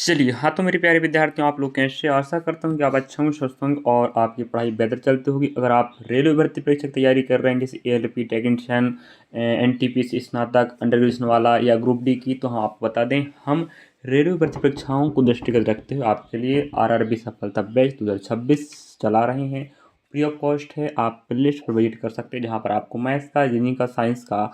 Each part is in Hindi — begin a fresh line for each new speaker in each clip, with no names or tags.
चलिए, हाँ तो मेरे प्यारे विद्यार्थियों, आप लोग कैसे? आशा करता हूँ कि आप अच्छे होंगे, स्वस्थ होंगे और आपकी पढ़ाई बेहतर चलती होगी। अगर आप रेलवे भर्ती परीक्षा की तैयारी कर रहे हैं, जैसे एएलपी, टेक्नीशियन, एनटीपीसी स्नातक, अंडर ग्रेजुएशन वाला या ग्रुप डी की, तो हम आपको बता दें, हम रेलवे भर्ती परीक्षाओं को दृष्टिगत रखते हुए आपके लिए आरआरबी सफलता बैच 2026 चला रहे हैं। फ्री ऑफ कॉस्ट है, आप प्ले लिस्ट पर विजिट कर सकते हैं, जहाँ पर आपको मैथ्स का, जीनिंग का, साइंस का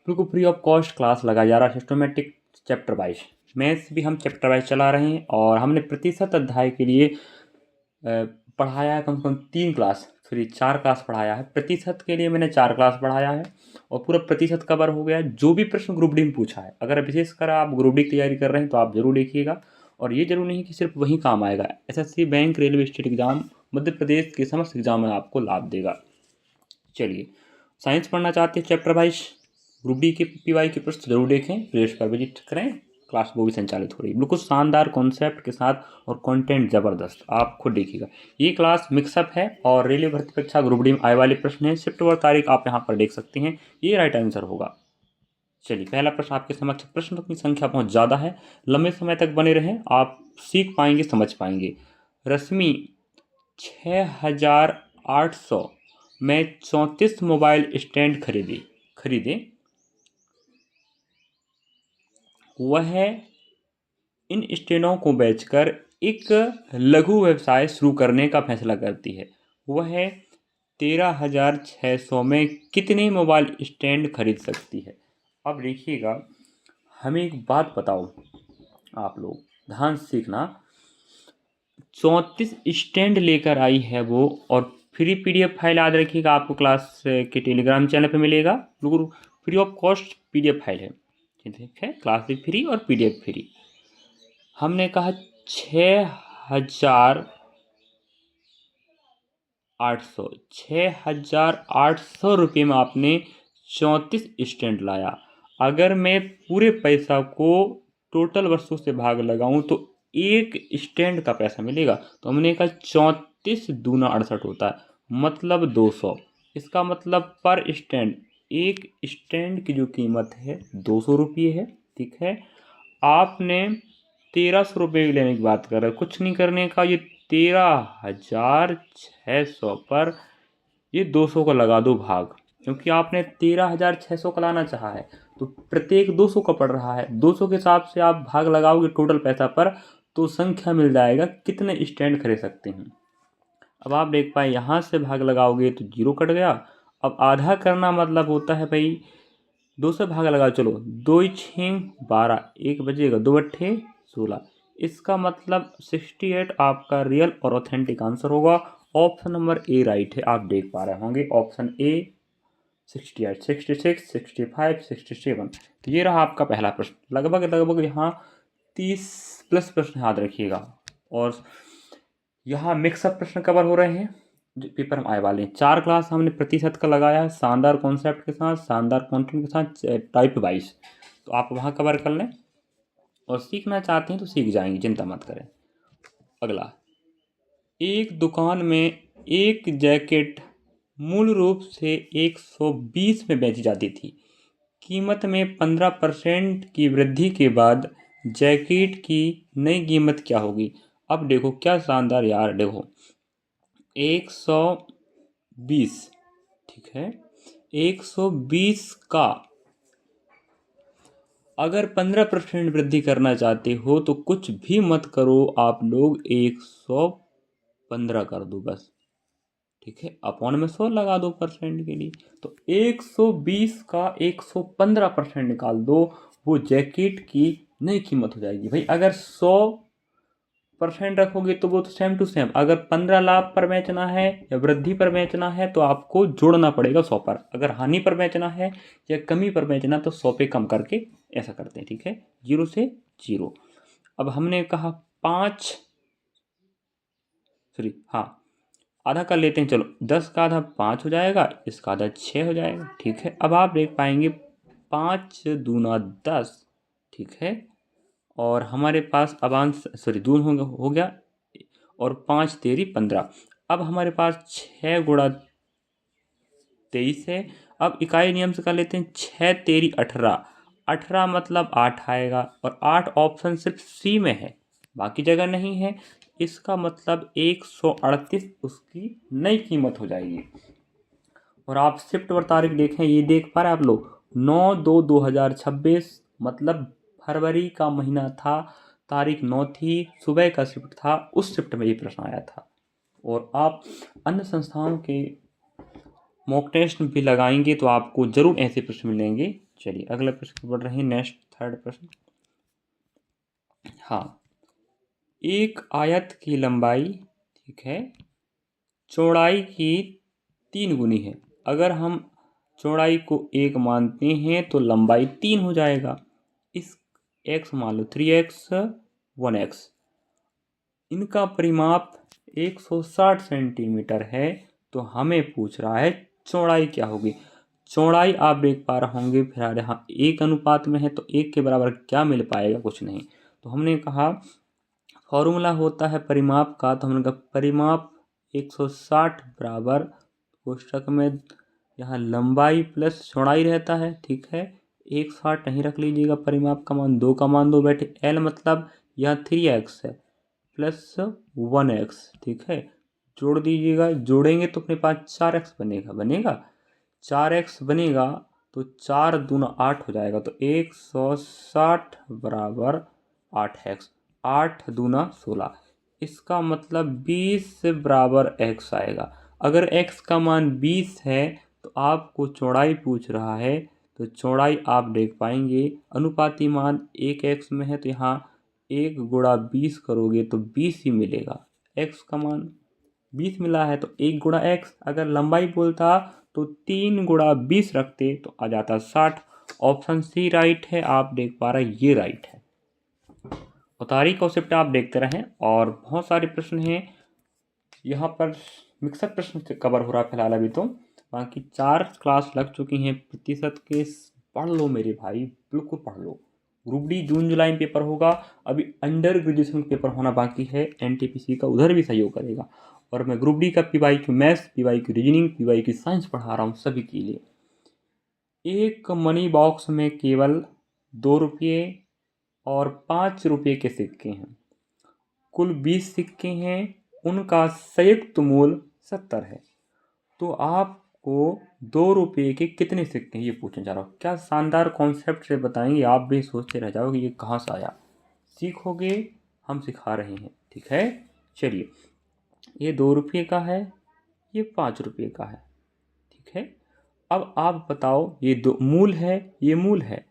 बिल्कुल फ्री ऑफ कॉस्ट क्लास लगाया जा रहा है। सिस्टमेटिक चैप्टर वाइज मैथ्स भी हम चैप्टर वाइज चला रहे हैं और हमने प्रतिशत अध्याय के लिए पढ़ाया है कम से कम 3 क्लास, सॉरी 4 क्लास पढ़ाया है। प्रतिशत के लिए मैंने 4 क्लास पढ़ाया है और पूरा प्रतिशत कवर हो गया है। जो भी प्रश्न ग्रुप डी में पूछा है, अगर विशेषकर आप ग्रुप डी की तैयारी कर रहे हैं तो आप जरूर देखिएगा। और ये जरूर नहीं कि सिर्फ वही काम आएगा, SSC, bank, railway, state exam, Madhya Pradesh के समस्त एग्जाम में आपको लाभ देगा। चलिए, साइंस पढ़ना चाहते हैं चैप्टर वाइज, ग्रुप डी के पीवाई के प्रश्न जरूर देखें, प्लेलिस्ट पर विजिट करें। क्लास वो भी संचालित हो रही है बिल्कुल शानदार कॉन्सेप्ट के साथ और कंटेंट ज़बरदस्त, आप खुद देखिएगा। ये क्लास मिक्सअप है और रेलवे भर्ती परीक्षा ग्रुप डी में आए वाले प्रश्न है। शिफ्ट और तारीख आप यहाँ पर देख सकते हैं, ये राइट आंसर होगा। चलिए, पहला प्रश्न आपके समक्ष। प्रश्न की संख्या बहुत ज़्यादा है, लंबे समय तक बने रहें, आप सीख पाएंगे, समझ पाएंगे। रश्मि 6800 में 34 मोबाइल स्टैंड खरीदे। वह इन स्टैंडों को बेचकर एक लघु व्यवसाय शुरू करने का फैसला करती है। वह 13,600 में कितने मोबाइल स्टैंड खरीद सकती है? अब देखिएगा, हमें एक बात बताओ, आप लोग ध्यान से सीखना। 34 स्टैंड लेकर आई है वो, और फ्री पीडीएफ फाइल याद रखिएगा, आपको क्लास के टेलीग्राम चैनल पे मिलेगा। बिल्कुल free of cost PDF file है, ठीक है। क्लास भी फ्री और पीडीएफ फ्री। हमने कहा 6,800 रुपये में आपने 34 स्टैंड लाया। अगर मैं पूरे पैसा को टोटल वस्तु से भाग लगाऊं तो एक स्टैंड का पैसा मिलेगा। तो हमने कहा 34 दूना 68 होता है, मतलब 200। इसका मतलब पर स्टैंड, एक स्टैंड की जो कीमत है 200 रुपये है, ठीक है। आपने 1300 रुपये लेने की बात कर रहे हैं, कुछ नहीं करने का, ये 13,600 पर ये 200 का लगा दो भाग, क्योंकि आपने 13,600 का लाना चाहा है तो प्रत्येक 200 का पड़ रहा है। 200 के हिसाब से आप भाग लगाओगे टोटल पैसा पर, तो संख्या मिल जाएगा कितने स्टैंड खरीद सकते हैं। अब आप देख पाए, यहाँ से भाग लगाओगे तो 0 कट गया। अब आधा करना मतलब होता है भाई, 2 से भाग लगाओ, चलो 2 6 12, 1 बजेगा, 2 अट्ठे 16। इसका मतलब 68 आपका रियल और ऑथेंटिक आंसर होगा। ऑप्शन नंबर ए राइट है, आप देख पा रहे होंगे ऑप्शन ए 68, 66, 65, 67। तो ये रहा आपका पहला प्रश्न। लगभग यहाँ 30 प्लस प्रश्न याद रखिएगा। और यहाँ मिक्सअप प्रश्न कवर हो रहे हैं जो पेपर हम आए वाले हैं। 4 क्लास हमने प्रतिशत का लगाया है, शानदार कॉन्सेप्ट के साथ, शानदार कंटेंट के साथ, टाइप वाइज। तो आप वहाँ कवर कर लें और सीखना चाहते हैं तो सीख जाएंगे, चिंता मत करें। अगला, एक दुकान में एक जैकेट मूल रूप से 120 में बेची जाती थी। कीमत में 15% की वृद्धि के बाद जैकेट की नई कीमत क्या होगी? अब देखो क्या शानदार यार, देखो 120, ठीक है, 120 का अगर 15% वृद्धि करना चाहते हो तो कुछ भी मत करो, आप लोग 115 कर दो बस, ठीक है। अपॉन में 100 लगा दो परसेंट के लिए, तो 120 का 115% निकाल दो, वो जैकेट की नई कीमत हो जाएगी। भाई अगर 100% रखोगे तो वो तो सेम टू सेम। अगर 15 लाभ पर बेचना है या वृद्धि पर बेचना है तो आपको जोड़ना पड़ेगा 100 पर। अगर हानि पर बेचना है या कमी पर बेचना तो 100 पे कम करके ऐसा करते हैं, ठीक है, 0 से 0। अब हमने कहा 5, सॉरी हाँ, आधा कर लेते हैं, चलो 10 का आधा 5 हो जाएगा, इसका आधा 6 हो जाएगा, ठीक है। अब आप देख पाएंगे 5 दूना 10, ठीक है। और हमारे पास अबांश, सॉरी दून हो गया, और 5 तेरी 15। अब हमारे पास 6 गुणा 23 है। अब इकाई नियम से कर लेते हैं, 6 तेरी 18, 18 मतलब 8 आएगा, और 8 ऑप्शन सिर्फ सी में है, बाकी जगह नहीं है, इसका मतलब 138 उसकी नई कीमत हो जाएगी। और आप शिफ्ट और तारीख देखें, ये देख पा रहे हैं आप लोग, 9/2/2026 मतलब फरवरी का महीना था, तारीख 9 थी, सुबह का शिफ्ट था, उस शिफ्ट में ये प्रश्न आया था। और आप अन्य संस्थाओं के मॉक टेस्ट भी लगाएंगे तो आपको जरूर ऐसे प्रश्न मिलेंगे। चलिए अगला प्रश्न बढ़ रहे हैं, नेक्स्ट थर्ड प्रश्न। हाँ, एक आयत की लंबाई, ठीक है, चौड़ाई की 3 गुनी है। अगर हम चौड़ाई को 1 मानते हैं तो लंबाई 3 हो जाएगा। इस x मान लो 3x 1x, इनका परिमाप 160 सेंटीमीटर है। तो हमें पूछ रहा है चौड़ाई क्या होगी। चौड़ाई आप देख पा रहे होंगे फिर यहाँ 1 अनुपात में है, तो 1 के बराबर क्या मिल पाएगा, कुछ नहीं। तो हमने कहा फॉर्मूला होता है परिमाप का, तो हमने कहा परिमाप 160 बराबर कोष्ठक में यहाँ लंबाई प्लस चौड़ाई रहता है, ठीक है। 160 नहीं रख लीजिएगा, परिमाप का मान 2 का मान 2 बैठे, एल मतलब यहाँ 3x है प्लस 1x, ठीक है। जोड़ दीजिएगा, जोड़ेंगे तो अपने पास 4x बनेगा 4x बनेगा, तो 4 दूना 8 हो जाएगा। तो 160 बराबर 8x, 8 दूना 16, इसका मतलब 20 बराबर x आएगा। अगर x का मान 20 है तो आपको चौड़ाई पूछ रहा है, तो चौड़ाई आप देख पाएंगे अनुपाती मान 1x में है, तो यहाँ 1 गुणा 20 करोगे तो 20 ही मिलेगा। x का मान 20 मिला है तो 1 गुणा x, अगर लंबाई बोलता तो 3 गुणा 20 रखते तो आ जाता 60। ऑप्शन सी राइट है, आप देख पा रहे हैं ये राइट है। और तारीख और शिफ्ट आप देखते रहें, और बहुत सारे प्रश्न हैं यहाँ पर, मिक्सर प्रश्न से कवर हो रहा है फिलहाल अभी, तो बाकी 4 क्लास लग चुकी हैं प्रतिशत के। पढ़ लो मेरे भाई, बिल्कुल पढ़ लो। ग्रुप डी जून जुलाई में पेपर होगा, अभी अंडर ग्रेजुएशन पेपर होना बाकी है, एनटीपीसी का उधर भी सहयोग करेगा। और मैं ग्रुप डी का PYQ maths, PYQ reasoning, PYQ science पढ़ा रहा हूँ सभी के लिए। एक मनी बॉक्स में केवल 2 रुपये और 5 रुपये के सिक्के हैं। कुल 20 सिक्के हैं, उनका संयुक्त मूल्य 70 है। तो आपको 2 रुपये के कितने सिक्के हैं ये पूछने जा रहा हूँ। क्या शानदार कॉन्सेप्ट से बताएंगे, आप भी सोचते रह जाओगे ये कहाँ से आया। सीखोगे, हम सिखा रहे हैं, ठीक है। चलिए, ये 2 रुपये का है, ये 5 रुपये का है, ठीक है। अब आप बताओ, ये दो मूल है, ये मूल है।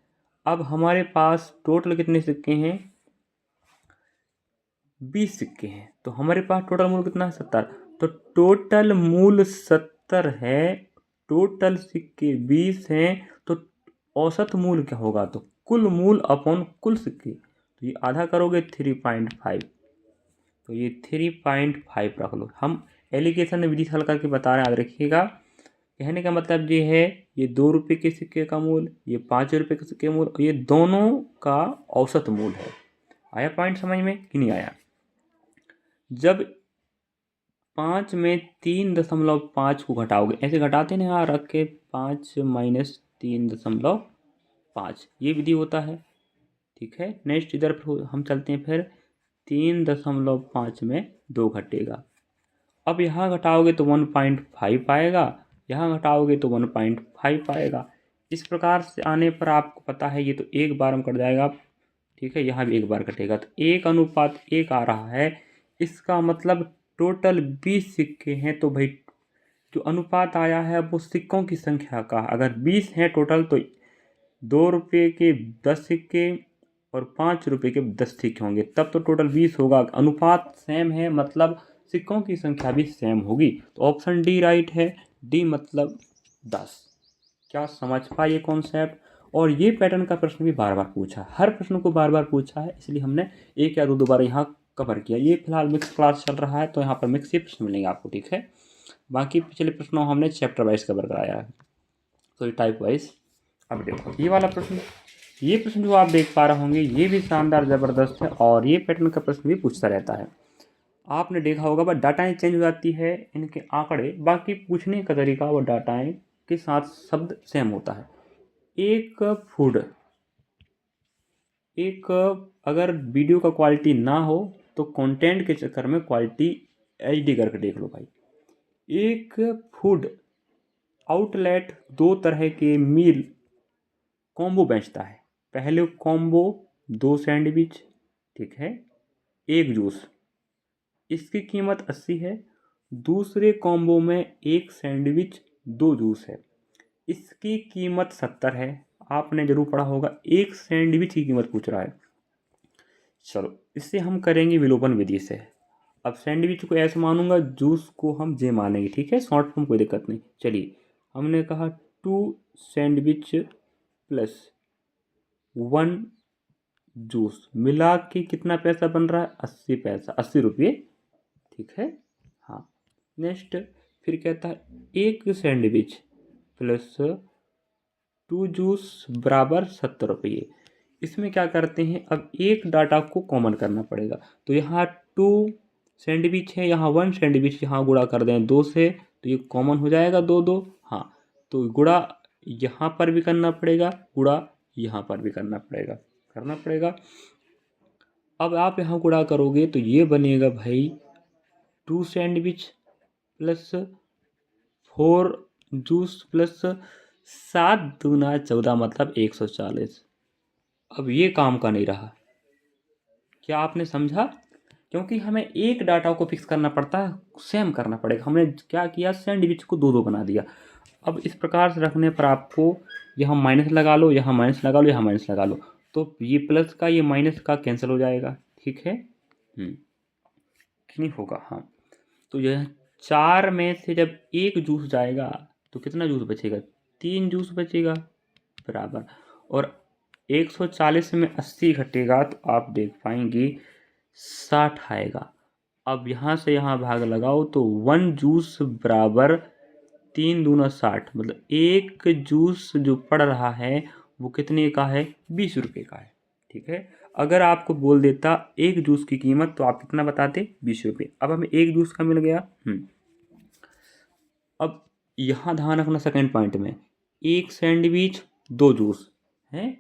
अब हमारे पास टोटल कितने सिक्के हैं, 20 सिक्के हैं, तो हमारे पास टोटल मूल कितना है, 70। तो टोटल मूल 70 है, टोटल सिक्के 20 हैं, तो औसत मूल क्या होगा, तो कुल मूल अपॉन कुल सिक्के। तो ये आधा करोगे 3.5, तो ये 3.5 रख लो। हम एलिगेशन में विधि हल करके बता रहे हैं, याद रखिएगा। कहने का मतलब ये है, ये 2 रुपये के सिक्के का मूल, ये 5 रुपये के सिक्के का मूल, ये दोनों का औसत मूल है। आया पॉइंट समझ में कि नहीं आया। जब 5 में 3.5 को घटाओगे, ऐसे घटाते ना यहाँ रख के, 5 माइनस 3.5, ये विधि होता है, ठीक है। नेक्स्ट इधर हम चलते हैं, फिर 3.5 में 2 घटेगा। अब यहाँ घटाओगे तो 1.5 आएगा, यहाँ घटाओगे तो 1.5 आएगा। इस प्रकार से आने पर आपको पता है ये तो एक बार में कट जाएगा, ठीक है। यहाँ भी एक बार कटेगा, तो 1:1 आ रहा है। इसका मतलब टोटल 20 सिक्के हैं, तो भाई जो अनुपात आया है वो सिक्कों की संख्या का, अगर 20 हैं टोटल तो 2 रुपये के 10 सिक्के और 5 रुपये के 10 सिक्के होंगे, तब तो टोटल 20 होगा। अनुपात सेम है मतलब सिक्कों की संख्या भी सेम होगी। तो ऑप्शन डी राइट है, डी मतलब 10। क्या समझ पाए कॉन्सेप्ट। और ये पैटर्न का प्रश्न भी बार बार पूछा, हर प्रश्न को बार बार पूछा है, इसलिए हमने 1 या 2 बार यहाँ कवर किया। ये फिलहाल मिक्स क्लास चल रहा है, तो यहाँ पर मिक्स ही प्रश्न मिलेंगे आपको, ठीक है। बाकी पिछले प्रश्नों हमने चैप्टर वाइज कवर कराया है, तो ये टाइप वाइज। अब देखो ये वाला प्रश्न, ये प्रश्न जो आप देख पा रहे होंगे ये भी शानदार ज़बरदस्त है, और ये पैटर्न का प्रश्न भी पूछता रहता है। आपने देखा होगा बट डाटाएँ चेंज हो जाती है, इनके आंकड़े, बाकी पूछने का तरीका व डाटाएँ के साथ शब्द सेम होता है। एक फूड, एक अगर वीडियो का क्वालिटी ना हो तो कंटेंट के चक्कर में क्वालिटी HD करके देख लो भाई। एक फूड आउटलेट 2 तरह के मील कॉम्बो बेचता है। पहले कॉम्बो 2 सैंडविच, ठीक है, 1 जूस, इसकी कीमत 80 है। दूसरे कॉम्बो में 1 सैंडविच 2 जूस है, इसकी कीमत 70 है। आपने जरूर पढ़ा होगा, 1 सैंडविच की कीमत पूछ रहा है। चलो इससे हम करेंगे विलोपन विधि से। अब सैंडविच को ऐसे मानूंगा, जूस को हम जे मानेंगे, ठीक है, शॉर्ट फॉर्म कोई दिक्कत नहीं। चलिए हमने कहा 2 सैंडविच प्लस 1 जूस मिला के कितना पैसा बन रहा है, 80 पैसा, 80 रुपये, ठीक है। हाँ, नेक्स्ट फिर कहता है 1 सैंडविच प्लस 2 जूस बराबर 70 रुपये। इसमें क्या करते हैं, अब एक डाटा को कॉमन करना पड़ेगा। तो यहाँ 2 सैंडविच है, यहाँ 1 सैंडविच, यहाँ गुणा कर दें 2 से, तो ये कॉमन हो जाएगा 2 2। हाँ, तो गुणा यहाँ पर भी करना पड़ेगा, गुणा यहाँ पर भी करना पड़ेगा। अब आप यहाँ गुणा करोगे तो ये बनेगा भाई 2 सैंडविच प्लस 4 जूस प्लस 7 दूना 14 मतलब 140। अब ये काम का नहीं रहा, क्या आपने समझा? क्योंकि हमें एक डाटा को फिक्स करना पड़ता है, सेम करना पड़ेगा। हमने क्या किया, सैंडविच को 2 2 बना दिया। अब इस प्रकार से रखने पर आपको यहाँ माइनस लगा लो, यहाँ माइनस लगा लो, यहाँ माइनस लगा लो, तो ये प्लस का ये माइनस का कैंसिल हो जाएगा, ठीक है। नहीं होगा, हाँ। तो यह 4 में से जब 1 जूस जाएगा तो कितना जूस बचेगा, 3 जूस बचेगा बराबर। और 140 में 80 घटेगा तो आप देख पाएंगे 60 आएगा। अब यहाँ से यहाँ भाग लगाओ तो 1 जूस बराबर 3 दूना 60, मतलब 1 जूस जो पड़ रहा है वो कितने का है, 20 रुपये का है, ठीक है। अगर आपको बोल देता 1 जूस की कीमत तो आप कितना बताते, 20 रुपये। अब हमें 1 जूस का मिल गया। अब यहाँ ध्यान रखना सेकंड पॉइंट में, 1 सैंडविच 2 जूस है।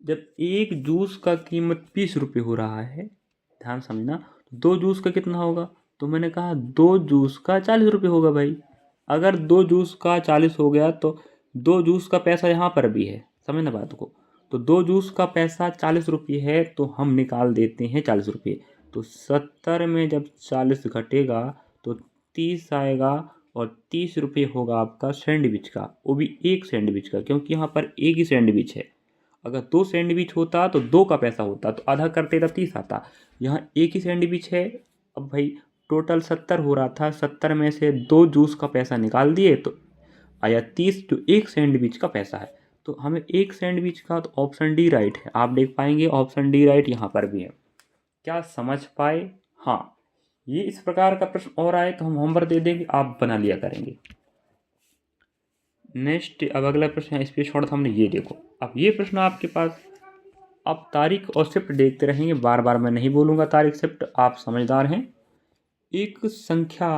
जब 1 जूस का कीमत 20 रुपये हो रहा है, ध्यान समझना, 2 जूस का कितना होगा, तो मैंने कहा 2 जूस का 40 रुपये होगा भाई। अगर 2 जूस का 40 हो गया तो 2 जूस का पैसा यहाँ पर भी है, समझना बात को। तो 2 जूस का पैसा 40 रुपये है, तो हम निकाल देते हैं 40 रुपये। तो 70 में जब 40 घटेगा तो 30 आएगा, और 30 रुपये होगा आपका सैंडविच का, वो भी 1 सैंडविच का, क्योंकि यहाँ पर 1 ही सैंडविच है। अगर 2 सैंडविच होता तो 2 का पैसा होता, तो आधा करते तब 30 आता। यहाँ 1 ही सैंडविच है। अब भाई टोटल 70 हो रहा था, 70 में से 2 जूस का पैसा निकाल दिए तो आया 30, जो 1 सैंडविच का पैसा है। तो हमें 1 सैंडविच का, तो ऑप्शन डी राइट है। आप देख पाएंगे ऑप्शन डी राइट यहाँ पर भी है। क्या समझ पाए? हाँ, ये इस प्रकार का प्रश्न और आए तो हम होमवर्क दे देंगे, आप बना लिया करेंगे। नेक्स्ट, अब अगला प्रश्न है, इस पे छोड़ा था हमने, ये देखो। अब ये प्रश्न आपके पास, आप तारीख और शिफ्ट देखते रहेंगे, बार बार मैं नहीं बोलूँगा तारीख शिफ्ट, आप समझदार हैं। एक संख्या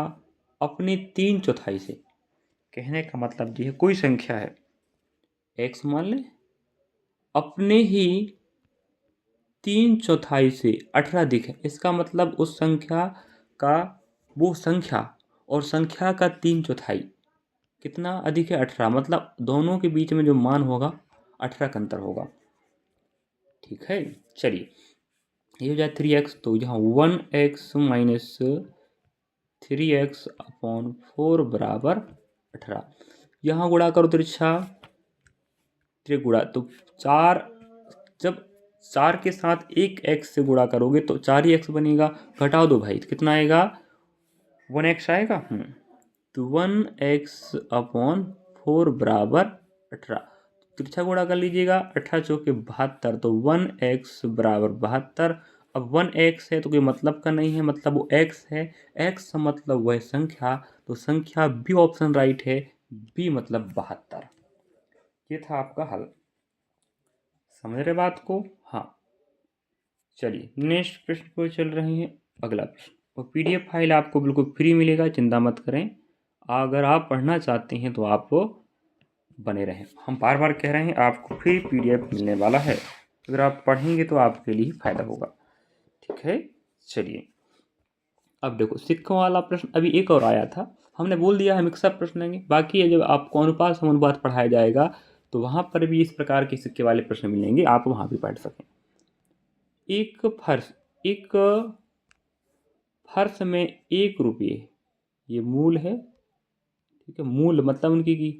अपने 3/4 से, कहने का मतलब ये है, कोई संख्या है x मान लें, अपने ही 3/4 से 18 अधिक है। इसका मतलब उस संख्या का, वो संख्या और संख्या का 3/4 कितना अधिक है, 18, मतलब दोनों के बीच में जो मान होगा 18 का अंतर होगा, ठीक है। चलिए ये हो जाए 3x, तो यहाँ 1x माइनस 3x अपॉन 4 बराबर 18। यहाँ गुणा करो तिरछा त्रिगुणा, तो 4, जब 4 के साथ एक x से गुणा करोगे तो 4 ही x बनेगा। घटाओ दो भाई, तो कितना आएगा, 1x आएगा। तो 1x अपॉन 4 बराबर 18। तिरछा गुणा कर लीजिएगा, 18 चौके 72, तो 1x बराबर 72। अब 1x है तो कोई मतलब का नहीं है, मतलब वो x है, x मतलब वह संख्या, तो संख्या बी ऑप्शन राइट है, बी मतलब 72। ये था आपका हल, समझ रहे बात को? हाँ, चलिए नेक्स्ट प्रश्न पर चल रहे हैं। अगला प्रश्न, और PDF फाइल आपको बिल्कुल फ्री मिलेगा, चिंता मत करें। अगर आप पढ़ना चाहते हैं तो आप बने रहें, हम बार बार कह रहे हैं आपको फ्री PDF मिलने वाला है। अगर आप पढ़ेंगे तो आपके लिए फ़ायदा होगा, ठीक है। चलिए अब देखो सिक्कों वाला प्रश्न अभी एक और आया था, हमने बोल दिया है मिक्सअप प्रश्न लेंगे। बाकी है जब आपको अनुपात समानुपात पढ़ाया जाएगा तो वहाँ पर भी इस प्रकार के सिक्के वाले प्रश्न मिलेंगे, आप वहाँ भी पढ़ सकें। एक फर्श में 1 रुपये, ये मूल है, ठीक है। मूल मतलब उनकी की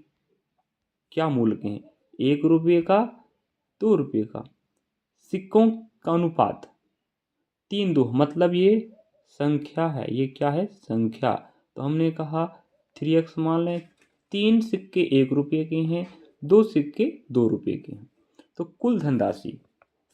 क्या मूल के हैं, 1 रुपये का, 2 रुपये का। सिक्कों का अनुपात 3:2, मतलब ये संख्या है, ये क्या है, संख्या। तो हमने कहा 3x मान लें, 3 सिक्के 1 रुपये के हैं, 2 सिक्के 2 रुपये के हैं। तो कुल धनराशि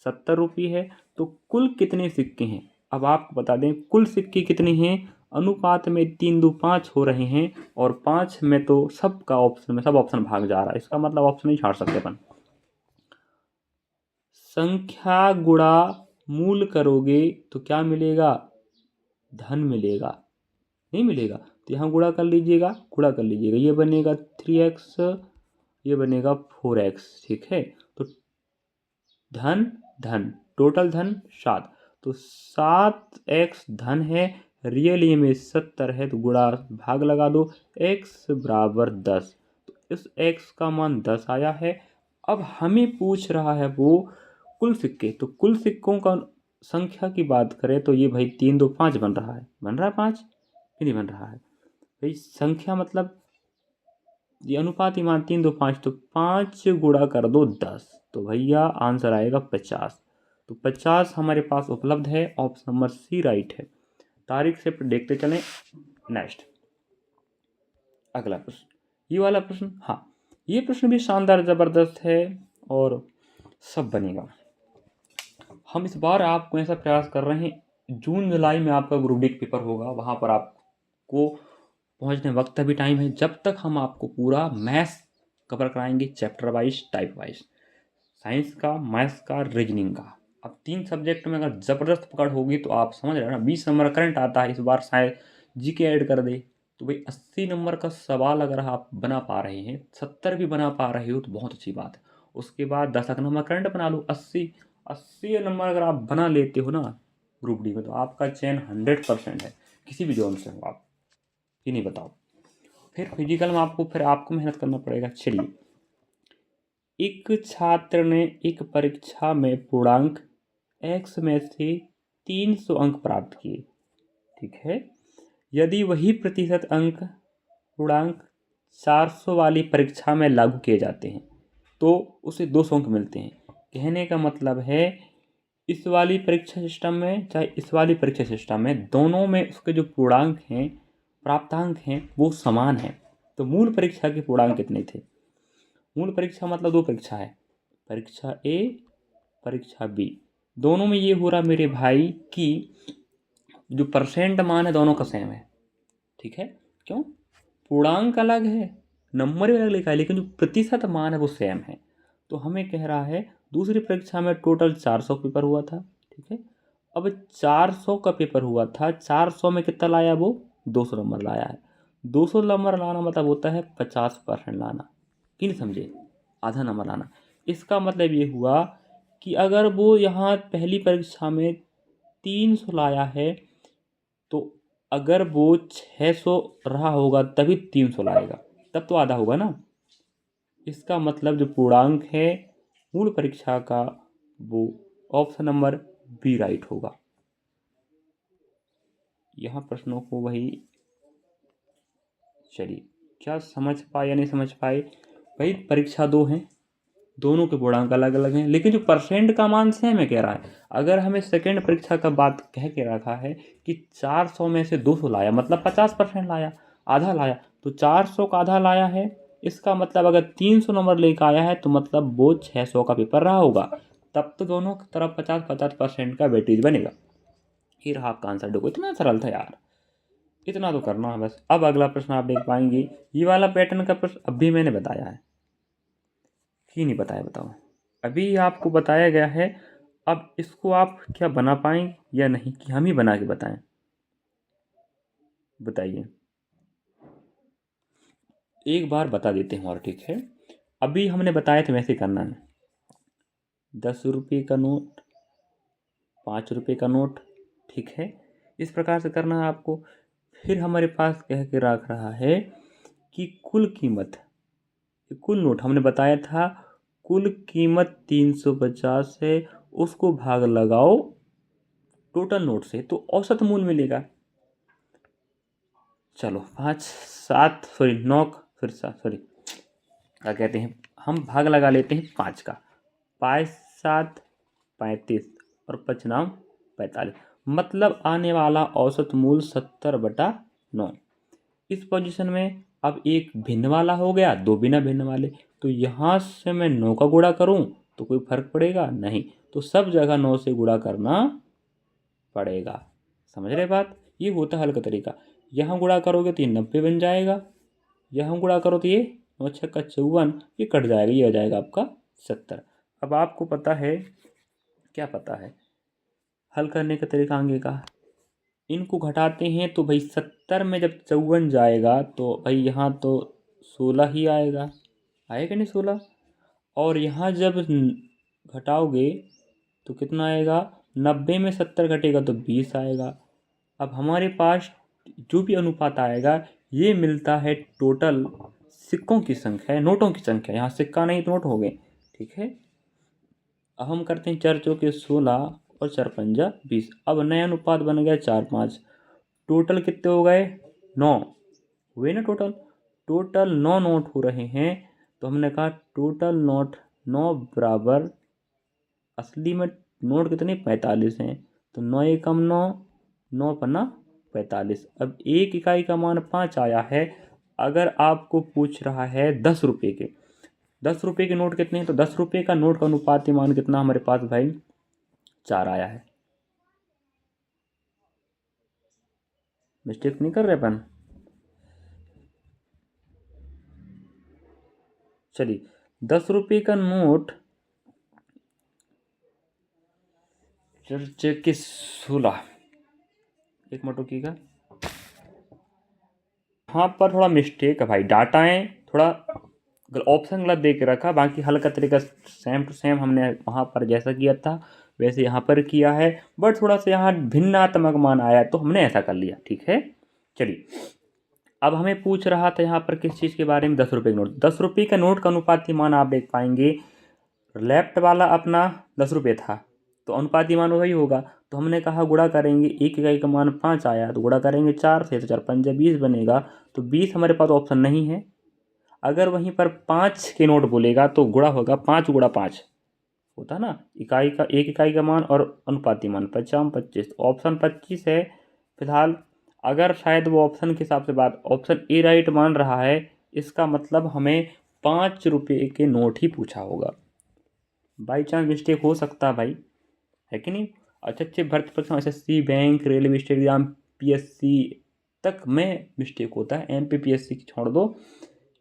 70 रुपये है। तो कुल कितने सिक्के हैं, अब आपको बता दें कुल सिक्के कितने हैं। अनुपात में 3:2 हो रहे हैं, और 5 में तो सब ऑप्शन भाग जा रहा है, इसका मतलब ऑप्शन नहीं छाड़ सकते अपन। संख्या गुणा मूल करोगे तो क्या मिलेगा, धन मिलेगा, नहीं मिलेगा। तो यहाँ गुणा कर लीजिएगा, ये बनेगा 3x, ये बनेगा 4x, ठीक है। तो धन टोटल धन 7, तो 7x धन है, रियल में 70 है, तो गुणा भाग लगा दो, x बराबर 10। तो इस x का मान 10 आया है। अब हमें पूछ रहा है वो कुल सिक्के, तो कुल सिक्कों का संख्या की बात करें तो ये भाई 3×2=5 बन रहा है, 5 कि नहीं बन रहा है भाई। संख्या मतलब ये अनुपात ही मान 3×2=5, तो 5 गुणा कर दो 10, तो भैया आंसर आएगा 50। तो 50 हमारे पास उपलब्ध है, ऑप्शन नंबर सी राइट है। तारीख से देखते चलें। नेक्स्ट अगला प्रश्न, ये वाला प्रश्न, हाँ ये प्रश्न भी शानदार ज़बरदस्त है और सब बनेगा। हम इस बार आपको ऐसा प्रयास कर रहे हैं, जून जुलाई में आपका ग्रुप डी पेपर होगा, वहाँ पर आपको पहुँचने वक्त अभी टाइम है। जब तक हम आपको पूरा मैथ्स कवर कराएंगे, chapter wise, type wise, science का, मैथ्स का, रीजनिंग का। अब 3 सब्जेक्ट में अगर ज़बरदस्त पकड़ होगी तो आप समझ रहे हो ना, 20 नंबर करंट आता है, इस बार शायद जी के ऐड कर दे, तो भाई 80 नंबर का सवाल अगर आप बना पा रहे हैं, 70 भी बना पा रहे हो तो बहुत अच्छी बात है। उसके बाद 10 नंबर करंट बना लो, 80 नंबर अगर आप बना लेते हो ना ग्रुप डी में, तो आपका चयन 100% है, किसी भी जोन से हो आप, ये नहीं बताओ। फिर फिजिकल में आपको मेहनत करना पड़ेगा। चलिए, एक छात्र ने एक परीक्षा में पूर्णांक x में से 300 अंक प्राप्त किए, ठीक है। यदि वही प्रतिशत अंक पूर्णांक 400 वाली परीक्षा में लागू किए जाते हैं तो उसे 200 अंक मिलते हैं। कहने का मतलब है इस वाली परीक्षा सिस्टम में चाहे इस वाली परीक्षा सिस्टम में, दोनों में उसके जो पूर्णांक हैं, प्राप्तांक हैं, वो समान हैं। तो मूल परीक्षा के पूर्णांक कितने थे, मूल परीक्षा मतलब 2 परीक्षा है, परीक्षा ए, परीक्षा बी, दोनों में ये हो रहा मेरे भाई कि जो परसेंट मान है दोनों का सेम है, ठीक है। क्यों, पूर्णांक अलग है, नंबर भी अलग लिखा है, लेकिन जो प्रतिशत मान है वो सेम है। तो हमें कह रहा है दूसरी परीक्षा में टोटल 400 पेपर हुआ था, ठीक है। अब 400 का पेपर हुआ था, 400 में कितना लाया वो, 200 नंबर लाया है। 200 नंबर लाना मतलब होता है 50% लाना, कि नहीं समझे, आधा नंबर लाना। इसका मतलब ये हुआ कि अगर वो यहाँ पहली परीक्षा में 300 लाया है, तो अगर वो 600 रहा होगा तभी 300 लाएगा, तब तो आधा होगा ना। इसका मतलब जो पूर्णांक है मूल परीक्षा का, वो ऑप्शन नंबर बी राइट होगा। यहाँ प्रश्नों को वही, चलिए क्या समझ पाए या नहीं समझ पाए भाई। परीक्षा 2 हैं, दोनों के पूर्णांक अलग अलग हैं, लेकिन जो परसेंट का मान सेम है कह रहा है। अगर हमें सेकेंड परीक्षा का बात कह के रखा है कि 400 में से 200 लाया, मतलब 50% लाया, आधा लाया, तो 400 का आधा लाया है। इसका मतलब अगर 300 नंबर लेकर आया है तो मतलब वो 600 का पेपर रहा होगा, तब तो दोनों की तरफ 50-50% का वेटेज बनेगा। ये रहा आपका आंसर। देखो इतना सरल था यार, इतना तो करना है बस। अब अगला प्रश्न आप देख पाएंगे, ये वाला पैटर्न का प्रश्न अब भी मैंने बताया है कि नहीं बताया, बताओ। अभी आपको बताया गया है, अब इसको आप क्या बना पाएंगे या नहीं, कि हम ही बना के बताएं, बताइए। एक बार बता देते हैं और, ठीक है। अभी हमने बताया था वैसे करना है। 10 रुपये का नोट, 5 रुपये का नोट, ठीक है। इस प्रकार से करना है आपको। फिर हमारे पास कह के रख रहा है कि कुल कीमत, कुल नोट हमने बताया था कुल कीमत 350 है, उसको भाग लगाओ टोटल नोट से तो औसत मूल्य मिलेगा। चलो 5 7 सॉरी 9 फिर 7 सॉरी क्या कहते हैं, हम भाग लगा लेते हैं 5 का। 5 7 35 और 5 9 45, मतलब आने वाला औसत मूल्य 70/9। इस पोजीशन में अब एक भिन्न वाला हो गया, दो बिना भिन्न वाले, तो यहाँ से मैं 9 का गुणा करूँ तो कोई फर्क पड़ेगा नहीं, तो सब जगह 9 से गुणा करना पड़ेगा। समझ रहे बात, ये होता है हल का तरीका। यहाँ गुणा करोगे तो ये 90 बन जाएगा, यहाँ गुणा करो तो ये 9 छक्का 54, ये कट जाएगा, ये आ जाएगा आपका 70। अब आपको पता है, क्या पता है हल करने का तरीका आगे का। इनको घटाते हैं तो भाई 70 में जब 54 जाएगा तो भाई यहाँ तो 16 ही आएगा, आएगा नहीं 16। और यहाँ जब घटाओगे तो कितना आएगा, 90 में 70 घटेगा तो 20 आएगा। अब हमारे पास जो भी अनुपात आएगा ये मिलता है टोटल सिक्कों की संख्या, नोटों की संख्या, यहाँ सिक्का नहीं तो नोट हो गए, ठीक है। अब हम करते हैं 4 चौके 16 और 4 पंजा 20। अब नया अनुपात बन गया 4 5, टोटल कितने हो गए 9 हुए ना टोटल। टोटल 9 नोट हो रहे हैं, तो हमने कहा टोटल नोट 9 बराबर, असली में नोट कितने 45 हैं, तो 9 एकम 9, 9 पन्ना 45। अब एक इकाई का मान 5 आया है। अगर आपको पूछ रहा है 10 रुपये के, 10 रुपये के नोट कितने हैं, तो 10 रुपये का नोट का अनुपाती मान कितना हमारे पास भाई 4 आया है। मिस्टेक नहीं कर रहे अपन। चलिए 10 रुपये का नोट चेक के 16, एक मिनट रुकिएगा, यहाँ पर थोड़ा मिस्टेक है भाई, डाटाएं थोड़ा ऑप्शन गलत दे के रखा, बाकी हल का तरीका सेम टू सेम हमने वहाँ पर जैसा किया था वैसे यहाँ पर किया है, बट थोड़ा सा यहाँ भिन्नात्मक मान आया तो हमने ऐसा कर लिया, ठीक है। चलिए अब हमें पूछ रहा था यहाँ पर किस चीज़ के बारे में, 10 रुपये का नोट। 10 रुपये का नोट का अनुपाती मान आप देख पाएंगे, लेफ्ट वाला अपना 10 रुपये था तो अनुपाती मान वही होगा, तो हमने कहा गुणा करेंगे, एक इकाई का मान 5 आया तो गुणा करेंगे 4 से, तो 4 पंजा 20 बनेगा, तो 20 हमारे पास ऑप्शन नहीं है। अगर वहीं पर 5 के नोट बोलेगा तो गुणा होगा 5 गुणा 5 होता ना, इकाई का एक इकाई का मान और अनुपाती मान 50 25, ऑप्शन 25 है फिलहाल। अगर शायद वो ऑप्शन के हिसाब से बात ऑप्शन ए राइट मान रहा है, इसका मतलब हमें 5 रुपये के नोट ही पूछा होगा। बाई चांस मिस्टेक हो सकता है भाई, है कि नहीं। अच्छे अच्छे भर्ती परीक्षा SSC bank railway state exam PSC तक में मिस्टेक होता है, MPPSC की छोड़ दो,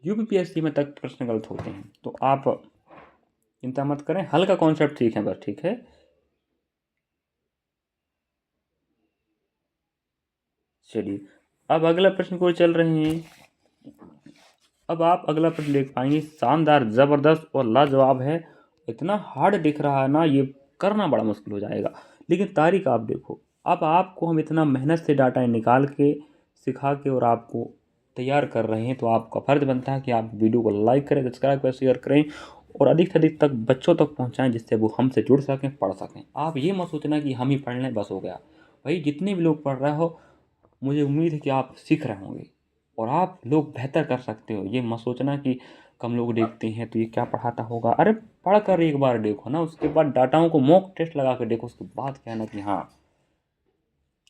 UPPSC में तक प्रश्न गलत होते हैं, तो आप चिंता मत करें, हल का कॉन्सेप्ट ठीक है बस, ठीक है। चलिए अब अगला प्रश्न को चल रहे हैं। अब आप अगला प्रश्न देख पाएंगे, शानदार ज़बरदस्त और लाजवाब है, इतना हार्ड दिख रहा है ना, ये करना बड़ा मुश्किल हो जाएगा, लेकिन तारीख आप देखो। अब आपको हम इतना मेहनत से डाटा निकाल के सिखा के और आपको तैयार कर रहे हैं, तो आपका फ़र्ज बनता है कि आप वीडियो को लाइक करें, सब्सक्राइब करें, शेयर करें और अधिक से अधिक तक बच्चों तक पहुँचाएँ, जिससे वो हमसे जुड़ सकें, पढ़ सकें। आप ये मत सोचना कि हम ही पढ़ लें बस हो गया, भाई जितने भी लोग पढ़ रहे हो मुझे उम्मीद है कि आप सीख रहे होंगे और आप लोग बेहतर कर सकते हो। ये मत सोचना कि कम लोग देखते हैं तो ये क्या पढ़ाता होगा, अरे पढ़ कर एक बार देखो ना, उसके बाद डाटाओं को मॉक टेस्ट लगा कर देखो, उसके बाद कहना कि हाँ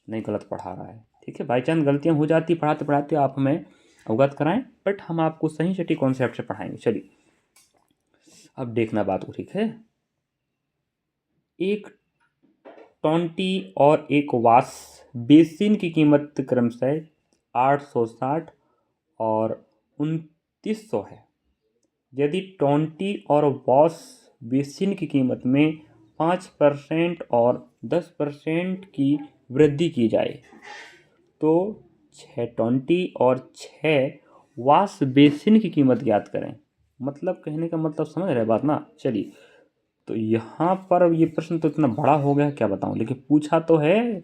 नहीं गलत पढ़ा रहा है, ठीक है। बाई चांस गलतियाँ हो जाती पढ़ाते पढ़ाते, आप हमें अवगत कराएं, बट हम आपको सही सटीक कॉन्सेप्ट से पढ़ाएंगे। चलिए अब देखना बात को, ठीक है। एक 20 और एक वाश बेसिन की कीमत क्रमशः 860 और 2900 है। यदि 20 और वॉश बेसिन की कीमत में 5% और 10% की वृद्धि की जाए तो 620 और 6 वॉश बेसिन की कीमत ज्ञात करें। मतलब कहने का मतलब समझ रहे बात ना। चलिए तो यहाँ पर ये प्रश्न तो इतना बड़ा हो गया क्या बताऊँ, लेकिन पूछा तो है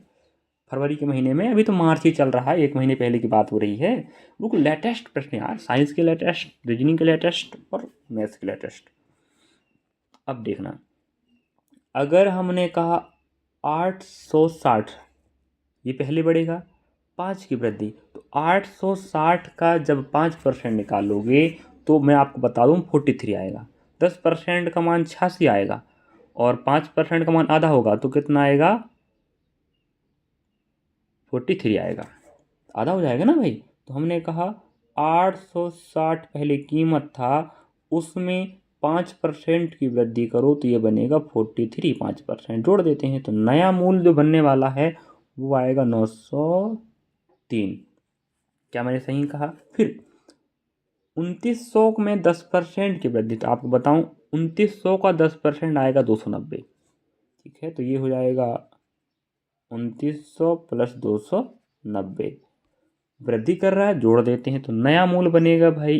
फरवरी के महीने में, अभी तो मार्च ही चल रहा है, 1 महीने पहले की बात हो रही है। बिल्कुल लेटेस्ट प्रश्न यार, साइंस के लेटेस्ट, रीजनिंग के लेटेस्ट और मैथ्स के लेटेस्ट। अब देखना, अगर हमने कहा 860, ये पहले बढ़ेगा 5 की वृद्धि, तो 860 का जब 5% निकालोगे तो मैं आपको बता दूं 43 आएगा। 10% का मान 86 आएगा और 5% का मान आधा होगा तो कितना आएगा? 43 आएगा। आधा हो जाएगा ना भाई। तो हमने कहा 860 पहले कीमत था, उसमें 5% की वृद्धि करो तो ये बनेगा 43। 5% जोड़ देते हैं तो नया मूल्य जो बनने वाला है वो आएगा 903। क्या मैंने सही कहा? फिर 2900 में 10% की वृद्धि, तो आपको बताऊं 2900 का 10% आएगा 290। ठीक है, तो ये हो जाएगा 2900 प्लस 290। वृद्धि कर रहा है, जोड़ देते हैं तो नया मूल्य बनेगा भाई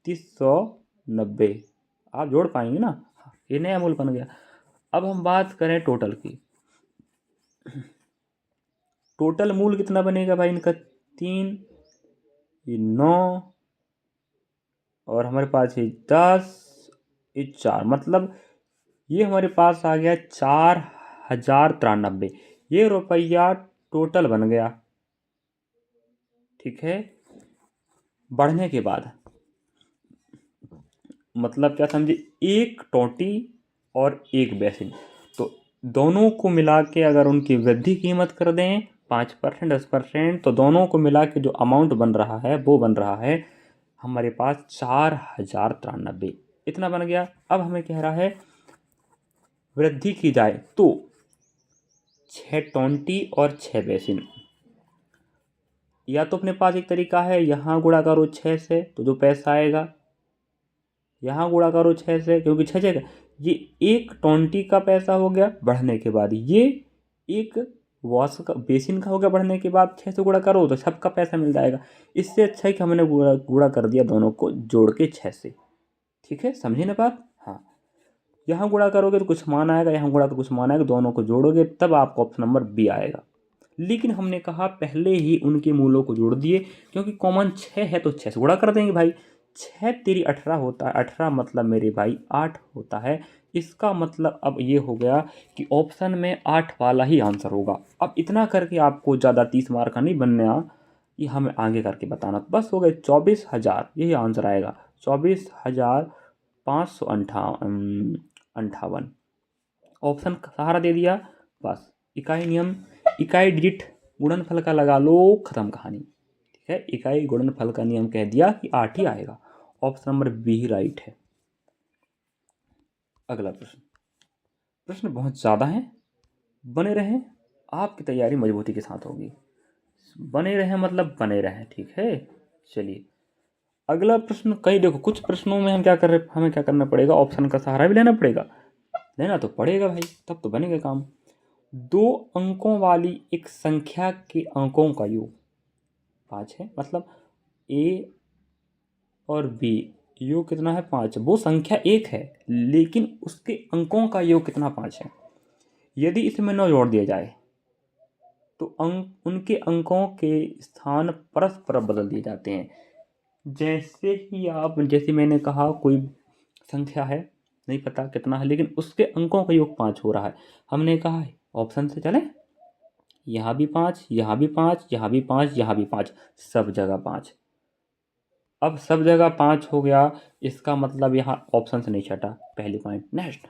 3190। आप जोड़ पाएंगे ना? ये नया मूल्य बन गया। अब हम बात करें टोटल की। टोटल मूल्य कितना बनेगा भाई इनका? 3, ये 9 और हमारे पास ये 10, ये 4, मतलब ये हमारे पास आ गया 4093। ये रुपया टोटल बन गया। ठीक है, बढ़ने के बाद मतलब क्या समझे? एक टोटी और एक बेसिन, तो दोनों को मिला के अगर उनकी वृद्धि कीमत कर दें 5%, 10%, तो दोनों को मिला के जो अमाउंट बन रहा है वो बन रहा है हमारे पास 4093। इतना बन गया। अब हमें कह रहा है वृद्धि की जाए तो 6 टोंटी और 6 बेसिन। या तो अपने पास एक तरीका है, यहाँ गुणा करो 6 से तो जो पैसा आएगा, यहाँ गुणा करो 6 से क्योंकि 6 6 ये एक टोंटी का पैसा हो गया बढ़ने के बाद, ये एक वॉश का बेसिन का हो गया बढ़ने के बाद। 6 से गुणा करो तो सबका पैसा मिल जाएगा। इससे अच्छा है कि हमने गुणा कर दिया दोनों को जोड़ के 6 से। ठीक है, समझे ना बात? हाँ, यहाँ गुणा करोगे तो कुछ मान आएगा, यहाँ गुणा तो कुछ मान आएगा, दोनों को जोड़ोगे तब आपको ऑप्शन नंबर बी आएगा। लेकिन हमने कहा पहले ही उनके मूलों को जोड़ दिए, क्योंकि कॉमन 6 है तो 6 से गुणा कर देंगे भाई। 6 तेरी 18 होता है, 18 मतलब मेरे भाई 8 होता है। इसका मतलब अब ये हो गया कि ऑप्शन में 8 वाला ही आंसर होगा। अब इतना करके आपको ज़्यादा 30 मार्क का नहीं बनना, ये हमें आगे करके बताना। बस हो गए 24,000, यही आंसर आएगा 24,558। ऑप्शन का सहारा दे दिया, बस इकाई नियम, इकाई डिजिट गुणनफल का लगा लो, खत्म कहानी। ठीक है, इकाई गुणनफल का नियम कह दिया कि 8 ही आएगा। ऑप्शन नंबर बी ही राइट है। अगला प्रश्न, प्रश्न बहुत ज़्यादा है, बने रहें, आपकी तैयारी मजबूती के साथ होगी। बने रहें मतलब बने रहें। ठीक है, चलिए अगला प्रश्न। कई देखो कुछ प्रश्नों में हम क्या कर रहे, हमें क्या करना पड़ेगा? ऑप्शन का सहारा भी लेना पड़ेगा। लेना तो पड़ेगा भाई, तब तो बनेगा काम। 2 अंकों वाली एक संख्या के अंकों का योग 5 है, मतलब ए और बी योग कितना है? 5। वो संख्या एक है लेकिन उसके अंकों का योग कितना? 5 है। यदि इसमें 9 जोड़ दिया जाए तो उनके अंकों के स्थान परस्पर बदल दिए जाते हैं। जैसे मैंने कहा कोई संख्या है, नहीं पता कितना है, लेकिन उसके अंकों का योग 5 हो रहा है। हमने कहा है ऑप्शन से चले, यहाँ भी 5, यहाँ भी 5, यहाँ भी 5, यहाँ भी 5, सब जगह 5। अब सब जगह 5 हो गया, इसका मतलब यहाँ ऑप्शन से नहीं छटा। पहली पॉइंट। नेक्स्ट,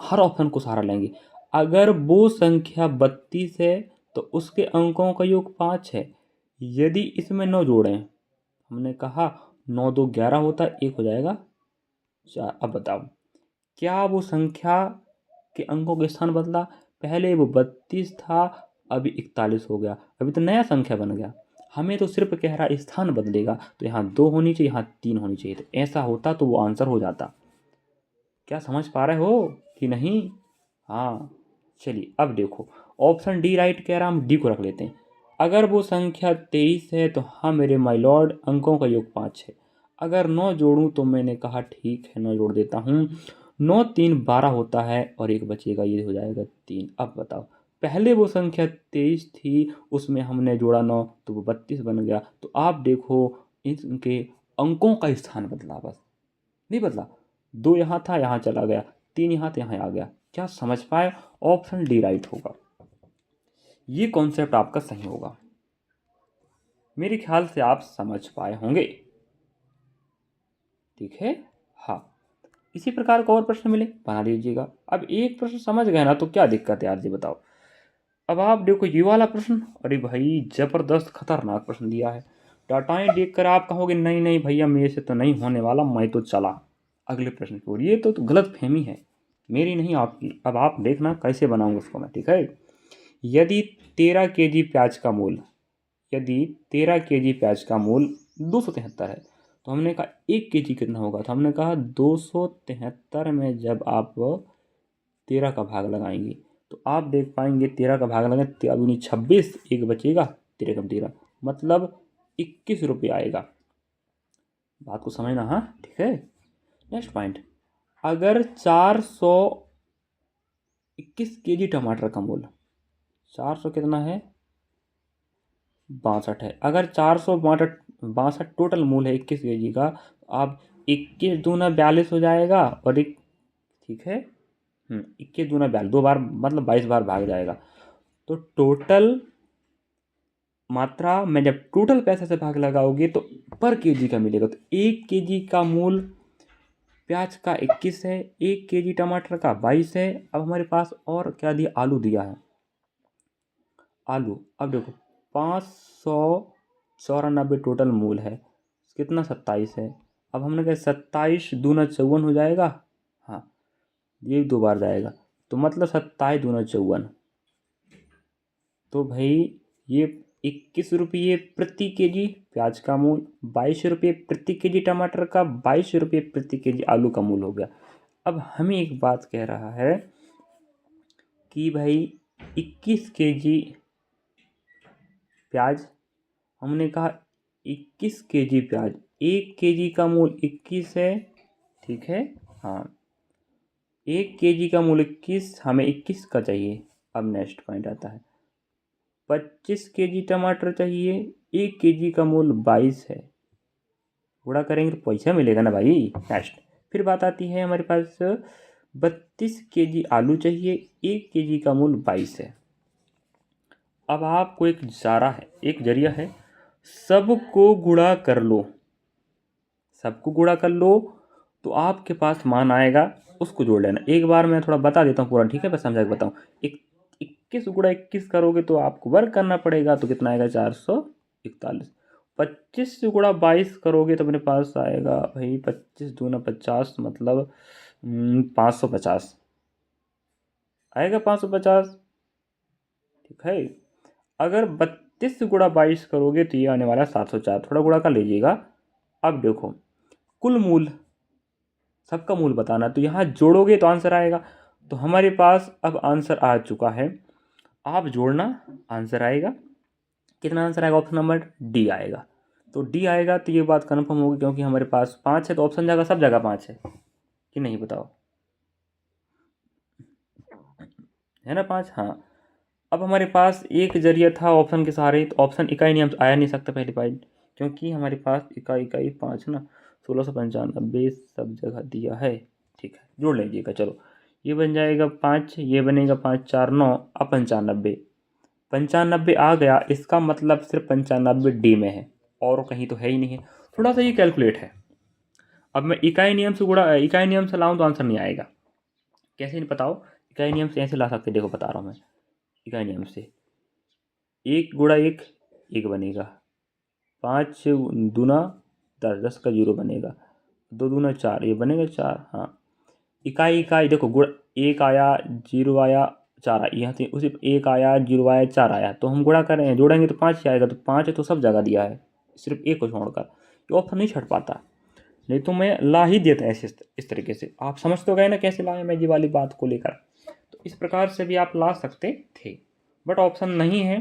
हर ऑप्शन को सहारा लेंगे। अगर वो संख्या 32 है तो उसके अंकों का योग 5 है। यदि इसमें 9 जोड़ें, हमने कहा 9 2 11 होता है, 1 हो जाएगा 4। अब बताओ क्या वो संख्या के अंकों के स्थान बदला? पहले वो 32 था, अभी 41 हो गया, अभी तो नया संख्या बन गया। हमें तो सिर्फ कह रहा स्थान बदलेगा, तो यहाँ 2 होनी चाहिए, यहाँ 3 होनी चाहिए। तो ऐसा होता तो वो आंसर हो जाता। क्या समझ पा रहे हो कि नहीं? हाँ, चलिए अब देखो ऑप्शन डी राइट कह रहा, हम डी को रख लेते हैं। अगर वो संख्या 23 है तो हाँ मेरे माय लॉर्ड, अंकों का योग 5 है। अगर 9 जोड़ूं तो मैंने कहा ठीक है 9 जोड़ देता हूँ। 9 3 12 होता है और एक बचेगा, ये हो जाएगा 3। अब बताओ पहले वो संख्या 23 थी, उसमें हमने जोड़ा 9 तो वो 32 बन गया। तो आप देखो इनके अंकों का स्थान बदला, बस नहीं बदला। 2 यहाँ था, यहाँ चला गया, 3 यहाँ था, यहाँ आ गया। क्या समझ पाए? ऑप्शन डी राइट होगा। ये कॉन्सेप्ट आपका सही होगा। मेरे ख्याल से आप समझ पाए होंगे। ठीक है, हाँ। इसी प्रकार का और प्रश्न मिले बना लीजिएगा। अब एक प्रश्न समझ गए ना, तो क्या दिक्कत है यार जी, बताओ। अब आप देखो ये वाला प्रश्न, अरे भाई जबरदस्त खतरनाक प्रश्न दिया है। डाटाएं देखकर आप कहोगे नहीं नहीं भैया मेरे से तो नहीं होने वाला, मैं तो चला अगले प्रश्न की ओर। ये तो गलत फहमी है, मेरी नहीं आपकी। अब आप देखना कैसे बनाऊंगा उसको मैं, ठीक है। यदि 13 केजी प्याज का मूल, यदि 13 केजी प्याज का मूल 273 है, तो हमने कहा 1 केजी कितना होगा। तो हमने कहा 273 में जब आप 13 का भाग लगाएंगे तो आप देख पाएंगे 13 का भाग लगाएंगे, 13 दूनी 26, एक बचेगा, 13 कम 13 मतलब 21 रुपये आएगा। बात को समझना, हाँ ठीक है। नेक्स्ट पॉइंट, अगर 421 केजी टमाटर का मूल, 400 कितना है, 62 है। अगर 462 टोटल मूल है 21 केजी का, तो आप 21 दूना 42 हो जाएगा और एक, ठीक है, 21 दूना 42, 2 बार मतलब 22 बार भाग जाएगा। तो टोटल मात्रा में जब टोटल पैसे से भाग लगाओगे तो पर केजी का मिलेगा। तो 1 केजी का मूल प्याज का 21 है, 1 केजी टमाटर का 22 है। अब हमारे पास और क्या दिया, आलू दिया है। आलू, अब देखो 594 टोटल मूल है, कितना 27 है। अब हमने कहा 27 दूना 54 हो जाएगा, हाँ ये 2 बार जाएगा, तो मतलब 27 दूना 54। तो भाई ये 21 रुपये प्रति केजी प्याज का मूल, 22 रुपये प्रति केजी टमाटर का, 22 रुपये प्रति केजी आलू का मूल हो गया। अब हमें एक बात कह रहा है कि भाई 21 केजी प्याज, हमने कहा 21 केजी प्याज, 1 केजी का मूल 21 है, ठीक है, हाँ 1 केजी का मूल 21, हमें 21 का चाहिए। अब नेक्स्ट पॉइंट आता है, 25 केजी टमाटर चाहिए, 1 केजी का मूल 22 है, गुणा करेंगे तो पैसा मिलेगा ना भाई। नेक्स्ट फिर बात आती है हमारे पास 32 केजी आलू चाहिए, 1 केजी का मूल 22 है। अब आपको एक जारा है, एक जरिया है, सबको गुणा कर लो, सबको गुणा कर लो तो आपके पास मान आएगा, उसको जोड़ लेना। एक बार मैं थोड़ा बता देता हूँ पूरा, ठीक है, बस समझा के बताऊँ। 21 गुणा 21 करोगे तो आपको वर्क करना पड़ेगा, तो कितना आएगा 441। 25 गुणा 22 करोगे तो अपने पास आएगा भाई 25 दूना 50, मतलब 550 आएगा, 550, ठीक है। अगर 32 गुणा 22 करोगे तो ये आने वाला है 704, थोड़ा गुणा कर लीजिएगा। अब देखो कुल मूल, सबका मूल बताना, तो यहाँ जोड़ोगे तो आंसर आएगा। तो हमारे पास अब आंसर आ चुका है, आप जोड़ना, आंसर आएगा कितना, आंसर आएगा ऑप्शन नंबर डी आएगा। तो डी आएगा तो ये बात कन्फर्म होगी, क्योंकि हमारे पास 5 है तो ऑप्शन जगह सब जगह 5 है कि नहीं, बताओ, है ना 5, हाँ। अब हमारे पास एक जरिया था ऑप्शन के सहारे, तो ऑप्शन इकाई नियम से आया नहीं सकता पहली पॉइंट, क्योंकि हमारे पास इकाई इकाई 5 ना, 1695 सब जगह दिया है, ठीक है, जोड़ लीजिएगा। चलो ये बन जाएगा 5, ये बनेगा 5 4 9, अब 95, 95 आ गया, इसका मतलब सिर्फ 95 डी में है और कहीं तो है ही नहीं है। थोड़ा सा ये कैलकुलेट है। अब मैं इकाई नियम से गुणा, इकाई नियम से लाऊं तो आंसर नहीं आएगा। कैसे, नहीं बताओ, इकाई नियम से ऐसे ला सकते, देखो बता रहा हूँ मैं। इकाई नियम से 1 गुणा 1 1 बनेगा, 5 दूना 10, 10 का 0 बनेगा, 2 दूना 4, ये बनेगा 4, हाँ। इकाई इकाई देखो, गुण 1 आया, 0 आया, 4 आया, यहाँ से उसी 1 आया, 0 आया, 4 आया, तो हम गुणा करें, जोड़ेंगे तो 5 ही आएगा। तो 5 है तो सब जगह दिया है, सिर्फ एक को छोड़कर, ये ऑप्शन नहीं छट पाता, नहीं तो मैं ला ही देता ऐसे इस तरीके से। आप समझ तो गए ना कैसे लाए मैं ये वाली बात को लेकर। तो इस प्रकार से भी आप ला सकते थे, बट ऑप्शन नहीं है,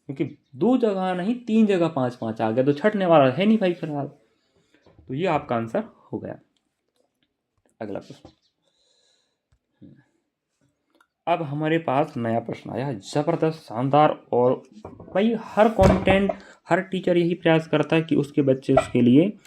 क्योंकि 2 जगह नहीं 3 जगह 5 5 आ गया, तो छटने वाला है नहीं भाई फिलहाल। तो ये आपका आंसर हो गया। अगला प्रश्न, अब हमारे पास नया प्रश्न आया है, ज़बरदस्त, शानदार। और भाई हर कंटेंट, हर टीचर यही प्रयास करता है कि उसके बच्चे उसके लिए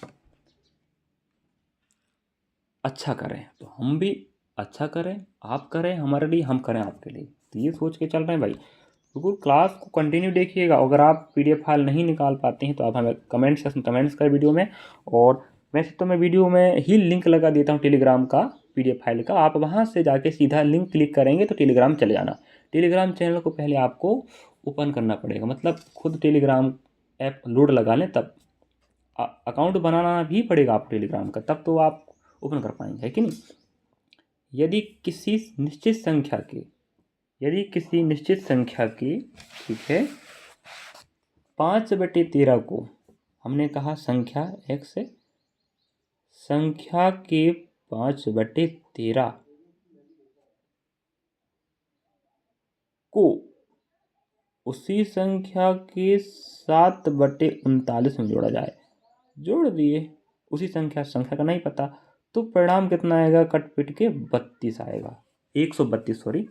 अच्छा करें, तो हम भी अच्छा करें, आप करें हमारे लिए, हम करें आपके लिए। तो ये सोच के चल रहे हैं भाई। बिल्कुल क्लास को कंटिन्यू देखिएगा। अगर आप पीडीएफ फाइल नहीं निकाल पाते हैं तो आप हमें कमेंट सेक्शन कमेंट्स करें वीडियो में। और वैसे तो मैं वीडियो में ही लिंक लगा देता हूँ टेलीग्राम का, पीडीएफ फाइल का। आप वहाँ से जाके सीधा लिंक क्लिक करेंगे तो टेलीग्राम चले जाना। टेलीग्राम चैनल को पहले आपको ओपन करना पड़ेगा, मतलब खुद टेलीग्राम ऐप लोड लगा लें, तब अकाउंट बनाना भी पड़ेगा आप टेलीग्राम का, तब तो आप ओपन कर पाएंगे, है कि नहीं। यदि किसी निश्चित संख्या के यदि किसी निश्चित संख्या की, ठीक है, 5/13 को, हमने कहा संख्या x है, संख्या के 5/13 को उसी संख्या के 7/39 में जोड़ा जाए। जोड़ दिए, उसी संख्या का नहीं पता, तो परिणाम कितना आएगा, कट पिट के 32 आएगा, 132, सॉरी।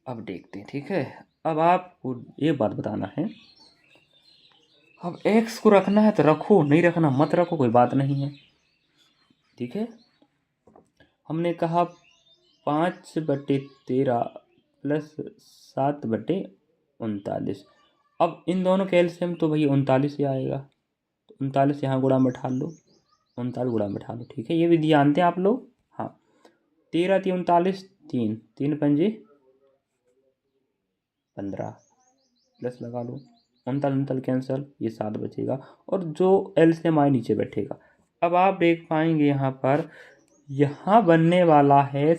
अब देखते हैं, ठीक है। अब आपको ये बात बताना है, अब x को रखना है तो रखो, नहीं रखना मत रखो, कोई बात नहीं है, ठीक है। हमने कहा 5/13 प्लस 7/39। अब इन दोनों का एलसीएम तो भैया 39 ही आएगा, तो 39 यहाँ गुणा में बैठा लो, 39 गुणा में बैठा लो, ठीक है। ये विधि जानते हैं आप लोग, हाँ। 13 × 39, 3 3 पंजे 15, प्लस लगा लो, 39 कैंसल, ये 7 बचेगा, और जो एलसीएम आए नीचे बैठेगा। अब आप देख पाएंगे यहाँ पर, यहाँ बनने वाला है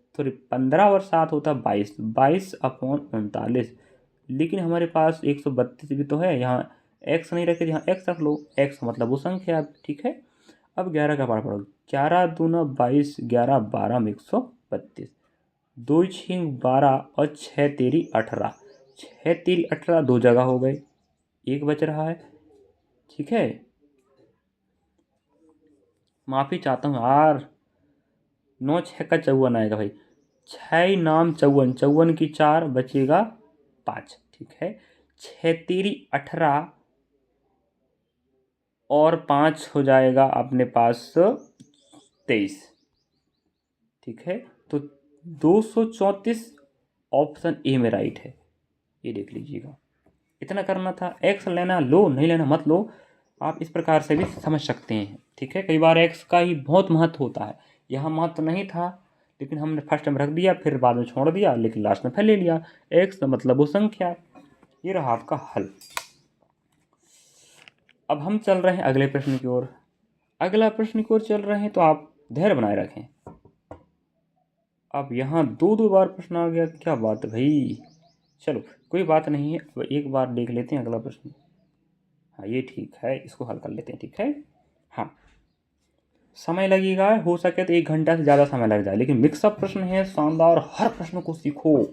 15 और 7 होता है 22, 22/39। लेकिन हमारे पास 132 भी तो है, यहाँ x नहीं रखे, यहाँ x रख लो, x मतलब वो संख्या है, ठीक है। अब 11 का पाठ पढ़ो, 11 दूना 22, 11 12 में 132, 2 छींग 12 और 6 तेरी 18, 6 तेरी 18 दो जगह हो गए, एक बच रहा है, ठीक है। माफ़ी चाहता हूँ यार, 9 6 का 54 आएगा भाई, 6 नाम 54, 54 की 4 बचेगा 5, ठीक है। 6 तेरी 18 और 5 हो जाएगा अपने पास 23, ठीक है। तो 234 ऑप्शन ए में राइट है, ये देख लीजिएगा। इतना करना था, एक्स लेना लो, नहीं लेना मत लो, आप इस प्रकार से भी समझ सकते हैं, ठीक है। कई बार एक्स का ही बहुत महत्व होता है, यहाँ महत्व नहीं था, लेकिन हमने फर्स्ट में रख दिया, फिर बाद में छोड़ दिया, लेकिन लास्ट में फिर ले लिया। एक्स मतलब वो संख्या। ये रहा आपका हल। अब हम चल रहे हैं अगले प्रश्न की ओर। अगला प्रश्न की ओर चल रहे हैं, तो आप धैर्य बनाए रखें। अब यहाँ 2 बार प्रश्न आ गया, क्या बात है भाई। चलो कोई बात नहीं है, अब एक बार देख लेते हैं अगला प्रश्न। हाँ ये ठीक है, इसको हल कर लेते हैं, ठीक है। हाँ, समय लगेगा, हो सके तो 1 घंटा से ज़्यादा समय लग जाए, लेकिन मिक्सअप प्रश्न है, शानदार, हर प्रश्न को सीखो।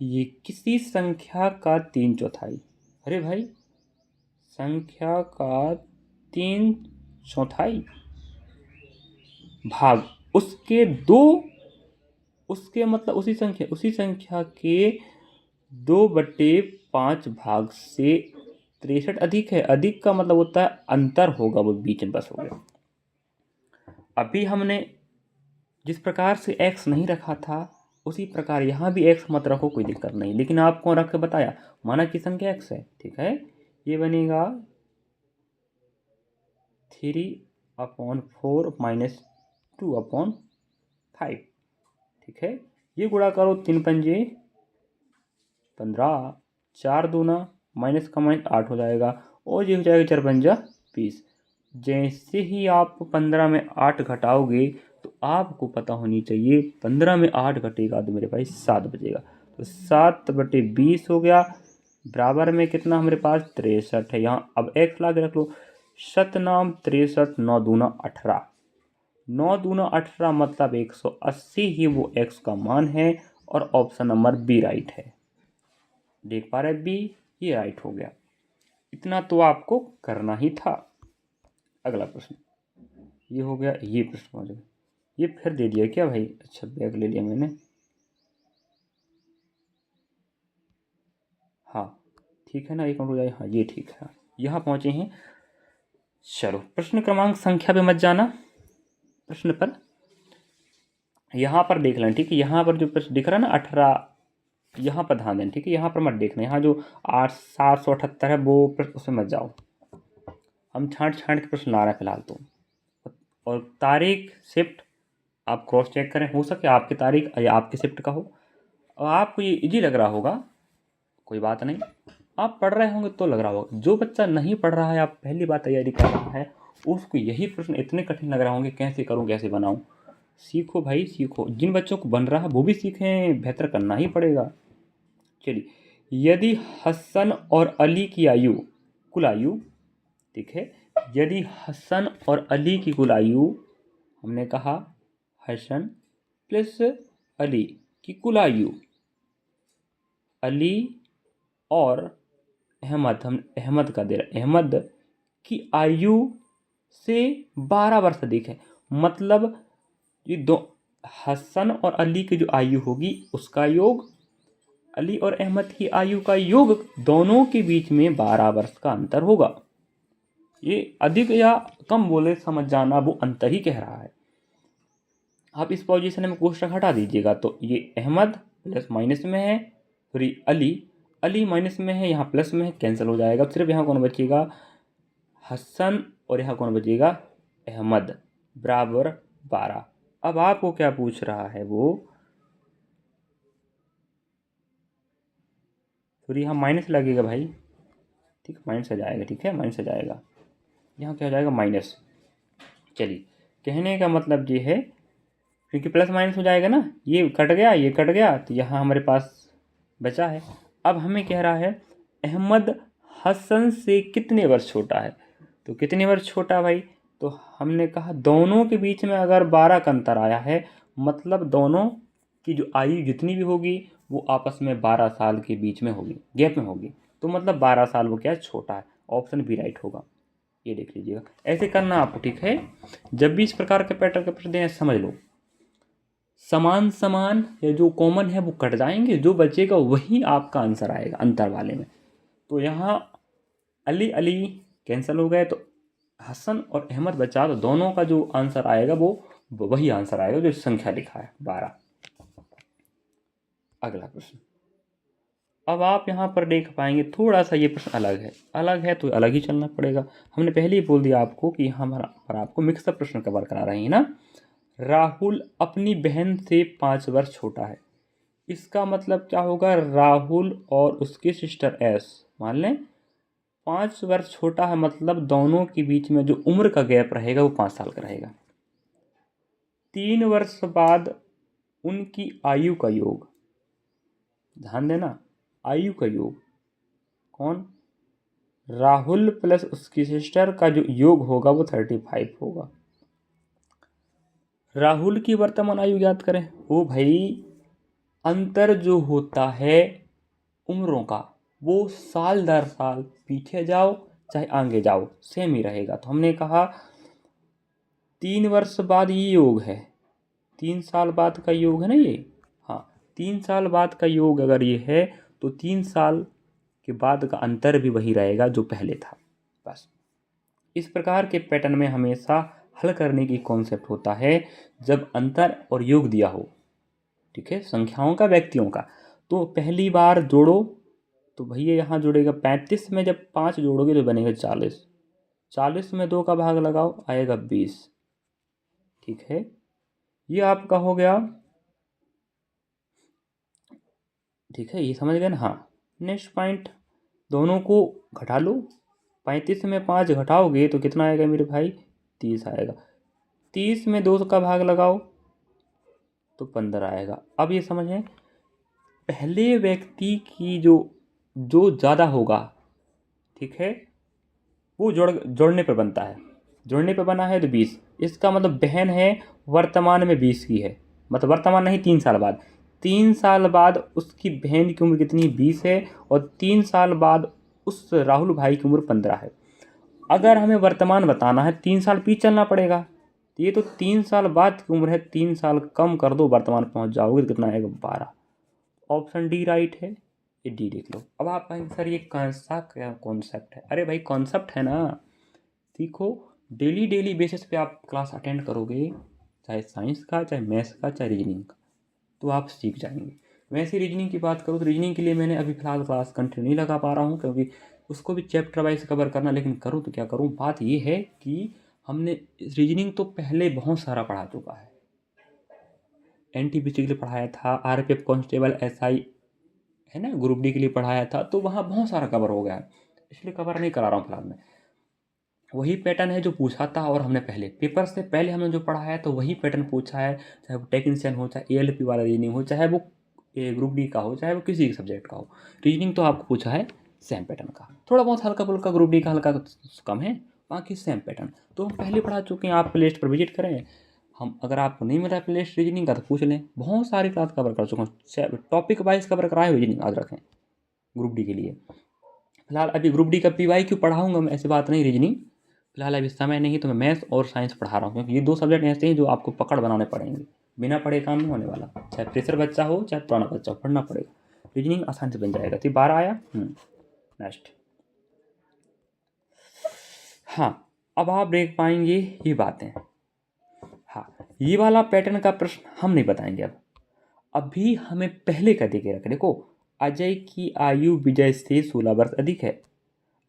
ये किसी संख्या का 3/4, अरे भाई, संख्या का 3/4 भाग उसके दो, उसके मतलब उसी संख्या के 2/5 भाग से 63 अधिक है। अधिक का मतलब होता है अंतर होगा, वो बीच में बस हो गया। अभी हमने जिस प्रकार से x नहीं रखा था, उसी प्रकार यहाँ भी x मत रखो, कोई दिक्कत नहीं, लेकिन आपको रख के बताया, माना की संख्या x है, ठीक है। ये बनेगा 3/4 माइनस 2/5, ठीक है। ये गुणा करो, 3 पंजे 15, 4 दूना माइनस का माइनस 8 हो जाएगा, और ये हो जाएगा 4 पंजा 20। जैसे ही आप 15 में 8 घटाओगे, तो आपको पता होनी चाहिए, 15 में 8 घटेगा तो मेरे पास 7 बचेगा, तो 7/20 हो गया, बराबर में कितना हमारे पास 63 है। यहाँ अब x ला के रख लो, शतनाम 63, 9 दूना 18, 9 दूना 18 मतलब 180 ही वो x का मान है, और ऑप्शन नंबर बी राइट है। देख पा रहे बी, ये राइट हो गया। इतना तो आपको करना ही था। अगला प्रश्न ये हो गया, ये प्रश्न हो गया। ये फिर दे दिया क्या भाई? अच्छा बैक ले लिया मैंने। हाँ ठीक है ना, एक मिनट हो जाए। हाँ ये ठीक है, यहाँ पहुँचे हैं। चलो प्रश्न क्रमांक संख्या पे मत जाना, प्रश्न पर यहाँ पर देख लें, ठीक है। यहाँ पर जो प्रश्न दिख रहा है ना 18, यहाँ पर ध्यान दें, ठीक है। यहाँ पर मत देखना, यहाँ जो 778 है वो प्रश्न, उसमें मत जाओ। हम छांट छांट के प्रश्न ला रहे हैं फिलहाल तो। और तारीख शिफ्ट आप क्रॉस चेक करें, हो सके आपकी तारीख या आपकी शिफ्ट का हो। और आपको ये इजी लग रहा होगा, कोई बात नहीं, आप पढ़ रहे होंगे तो लग रहा होगा। जो बच्चा नहीं पढ़ रहा है, आप पहली बार तैयारी कर रहा है, उसको यही प्रश्न इतने कठिन लग रहे होंगे, कैसे करूँ कैसे बनाऊँ। सीखो भाई सीखो, जिन बच्चों को बन रहा है वो भी सीखें, बेहतर करना ही पड़ेगा। चलिए, यदि हसन और अली की आयु, कुल आयु, ठीक है, यदि हसन और अली की कुल आयु, हमने कहा हसन प्लस अली की कुल आयु, अली और अहमद, हम अहमद का दे रहे, अहमद की आयु से 12 वर्ष अधिक है। मतलब ये दो, हसन और अली की जो आयु होगी उसका योग, अली और अहमद की आयु का योग, दोनों के बीच में 12 वर्ष का अंतर होगा। ये अधिक या कम बोले समझ जाना, वो अंतर ही कह रहा है। आप इस पोजीशन में कोष्टक हटा दीजिएगा तो ये अहमद प्लस माइनस में है, फिर अली, अली माइनस में है, यहाँ प्लस में है, कैंसिल हो जाएगा। सिर्फ यहाँ कौन बचेगा? हसन, और यहाँ कौन बचेगा? अहमद, बराबर 12। अब आपको क्या पूछ रहा है वो, फिर यहाँ माइनस लगेगा भाई, ठीक, माइनस आ जाएगा, ठीक है, माइनस आ जाएगा। यहाँ क्या हो जाएगा? माइनस। चलिए, कहने का मतलब ये है, क्योंकि प्लस माइनस हो जाएगा ना, ये कट गया ये कट गया, तो यहाँ हमारे पास बचा है। अब हमें कह रहा है अहमद हसन से कितने वर्ष छोटा है, तो कितने वर्ष छोटा भाई? तो हमने कहा दोनों के बीच में अगर 12 का अंतर आया है, मतलब दोनों की जो आयु जितनी भी होगी वो आपस में 12 साल के बीच में होगी, गैप में होगी। तो मतलब 12 साल वो क्या है? छोटा है। ऑप्शन बी राइट होगा, ये देख लीजिएगा। ऐसे करना आपको, ठीक है। जब भी इस प्रकार के पैटर्न के प्रश्न दें, समझ लो समान समान या जो कॉमन है वो कट जाएंगे, जो बचेगा वही आपका आंसर आएगा अंतर वाले में। तो यहाँ अली अली कैंसिल हो गए, तो हसन और अहमद बचा, तो दोनों का जो आंसर आएगा वो वही आंसर आएगा जो संख्या लिखा है 12। अगला प्रश्न, अब आप यहाँ पर देख पाएंगे थोड़ा सा ये प्रश्न अलग है तो अलग ही चलना पड़ेगा। हमने पहले ही बोल दिया आपको कि यहाँ पर आपको मिक्सअप प्रश्न कवर करा रहे हैं ना। राहुल अपनी बहन से 5 वर्ष छोटा है, इसका मतलब क्या होगा? राहुल और उसकी सिस्टर एस, मान लें 5 वर्ष छोटा है, मतलब दोनों के बीच में जो उम्र का गैप रहेगा वो 5 साल का रहेगा। 3 वर्ष बाद उनकी आयु का योग, ध्यान देना, आयु का योग, कौन? राहुल प्लस उसकी सिस्टर का जो योग होगा वो 35 होगा। राहुल की वर्तमान आयु ज्ञात करें। ओ भाई, अंतर जो होता है उम्रों का, वो साल दर साल पीछे जाओ चाहे आगे जाओ सेम ही रहेगा। तो हमने कहा 3 वर्ष बाद ये योग है, 3 साल बाद का योग है ना ये। हाँ, 3 साल बाद का योग अगर ये है तो 3 साल के बाद का अंतर भी वही रहेगा जो पहले था। बस इस प्रकार के पैटर्न में हमेशा हल करने की कॉन्सेप्ट होता है जब अंतर और योग दिया हो, ठीक है, संख्याओं का व्यक्तियों का। तो पहली बार जोड़ो तो भैया यहाँ जुड़ेगा 35 में जब 5 जोड़ोगे तो बनेगा 40, 40 में 2 का भाग लगाओ आएगा 20, ठीक है। ये आपका हो गया, ठीक है, ये समझ गए ना। हाँ, नेक्स्ट पॉइंट, दोनों को घटा लो, 35 में 5 घटाओगे तो कितना आएगा मेरे भाई? 30 आएगा। 30 में 2 का भाग लगाओ तो 15 आएगा। अब ये समझें, पहले व्यक्ति की जो ज़्यादा होगा, ठीक है, वो जोड़ने पर बनता है, जोड़ने पर बना है तो 20। इसका मतलब बहन है वर्तमान में 20 की है, मतलब वर्तमान नहीं 3 साल बाद, 3 साल बाद उसकी बहन की उम्र कितनी? 20 है, और 3 साल बाद उस राहुल भाई की उम्र 15 है। अगर हमें वर्तमान बताना है 3 साल पीछे चलना पड़ेगा, तो ये तो 3 साल बाद की उम्र है, 3 साल कम कर दो, वर्तमान पहुंच जाओगे तो कितना आएगा 12। ऑप्शन डी राइट है, ये डी लिख लो। अब आप कहेंगे सर ये कैसा क्या कॉन्सेप्ट है? अरे भाई कॉन्सेप्ट है ना, सीखो। डेली डेली बेसिस पे आप क्लास अटेंड करोगे, चाहे साइंस का, चाहे मैथ्स का, चाहे रीजनिंग का, तो आप सीख जाएंगे। वैसे रीजनिंग की बात करूँ तो रीजनिंग के लिए मैंने अभी फ़िलहाल क्लास कंटिन्यू नहीं लगा पा रहा हूँ, क्योंकि उसको भी चैप्टर वाइज कवर करना, लेकिन करूँ तो क्या करूँ। बात ये है कि हमने रीजनिंग तो पहले बहुत सारा पढ़ा चुका है, एनटीपीसी के लिए पढ़ाया था, आरपीएफ कांस्टेबल एसआई है ना, ग्रुप डी के लिए पढ़ाया था, तो वहाँ बहुत सारा कवर हो गया है, इसलिए कवर नहीं करा रहा हूँ फिलहाल मैं। वही पैटर्न है जो पूछा था, और हमने पहले पेपर से पहले हमने जो पढ़ा है तो वही पैटर्न पूछा है, चाहे वो टेक्नीशियन हो, चाहे एएलपी वाला रीजनिंग हो, चाहे वो ग्रुप डी का हो, चाहे वो किसी सब्जेक्ट का हो। रीजनिंग तो आपको पूछा है सेम पैटर्न का, थोड़ा बहुत हल्का फुल्का ग्रुप डी का हल्का कम है, बाकी सेम पैटर्न तो हम पहले पढ़ा चुके हैं। आप प्ले लिस्ट पर विजिट करें, हम अगर आपको नहीं मिला प्ले लिस्ट रीजनिंग का तो पूछ लें, बहुत सारी क्लास कवर कर चुका हूँ, टॉपिक वाइज कवर कराए रीजनिंग, याद रखें ग्रुप डी के लिए। फिलहाल अभी ग्रुप डी का पीवाई क्यों पढ़ाऊंगा मैं, ऐसी बात नहीं, रीजनिंग फिलहाल अभी समय नहीं, तो मैं मैथ्स और साइंस पढ़ा रहा हूँ, क्योंकि ये 2 सब्जेक्ट ऐसे हैं जो आपको पकड़ बनाने पड़ेंगे, बिना पढ़े काम नहीं होने वाला, चाहे फ्रेशर बच्चा हो चाहे पुराना बच्चा हो, पढ़ना पड़ेगा। रीजनिंग आसान से बन जाएगा। तो 12 आया। नेक्स्ट। हाँ, अब आप देख पाएंगे ये बातें। हाँ, ये वाला पैटर्न का प्रश्न हम नहीं बताएंगे अब, अभी हमें पहले का दे के रखें। देखो, अजय की आयु विजय से 16 वर्ष अधिक है।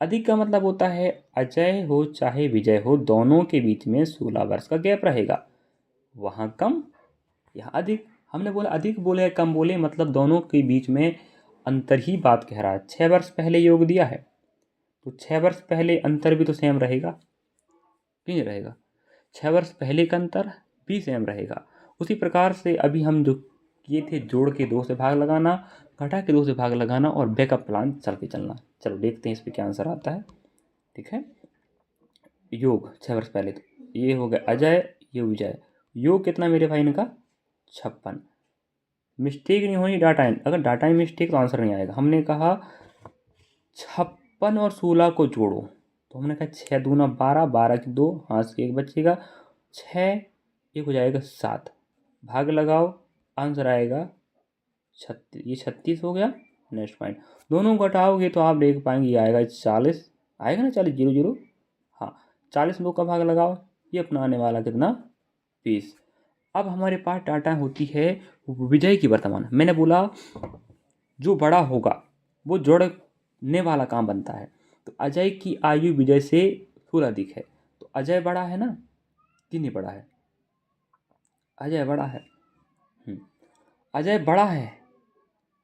अधिक का मतलब होता है अजय हो चाहे विजय हो, दोनों के बीच में 16 वर्ष का गैप रहेगा। वहाँ कम, यहाँ अधिक। हमने बोला अधिक बोले या कम बोले, मतलब दोनों के बीच में अंतर ही बात कह रहा है। 6 वर्ष पहले योग दिया है, तो 6 वर्ष पहले अंतर भी तो सेम रहेगा, क्यों नहीं रहेगा? 6 वर्ष पहले का अंतर भी सेम रहेगा। उसी प्रकार से अभी हम जो किए थे, जोड़ के 2 से भाग लगाना, घटा के 2 से भाग लगाना, और बैकअप प्लान चल के चलना। चलो देखते हैं इस पर क्या आंसर आता है। ठीक है, योग 6 वर्ष पहले, तो ये हो गया अजय, ये विजय। योग कितना मेरे भाई इनका? 56। मिस्टेक नहीं होनी डाटा में, अगर डाटा में मिस्टेक तो आंसर नहीं आएगा। हमने कहा 56 और 16 को जोड़ो, तो हमने कहा 6 दूना 12, 12 की 2, हाथ से 1 बचेगा, 6 एक हो जाएगा 7, भाग लगाओ, आंसर आएगा 36। ये 36 हो गया। नेक्स्ट पॉइंट, दोनों घटाओगे तो आप देख पाएंगे ये आएगा 40, आएगा ना 40, 0 0। हाँ, 40 लोग का भाग लगाओ, ये अपना आने वाला कितना? 20। अब हमारे पास डाटा होती है विजय की वर्तमान। मैंने बोला जो बड़ा होगा वो जोड़ने वाला काम बनता है, तो अजय की आयु विजय से 16 अधिक है, तो अजय बड़ा है ना, कि नहीं बड़ा है? अजय बड़ा है। अजय बड़ा है,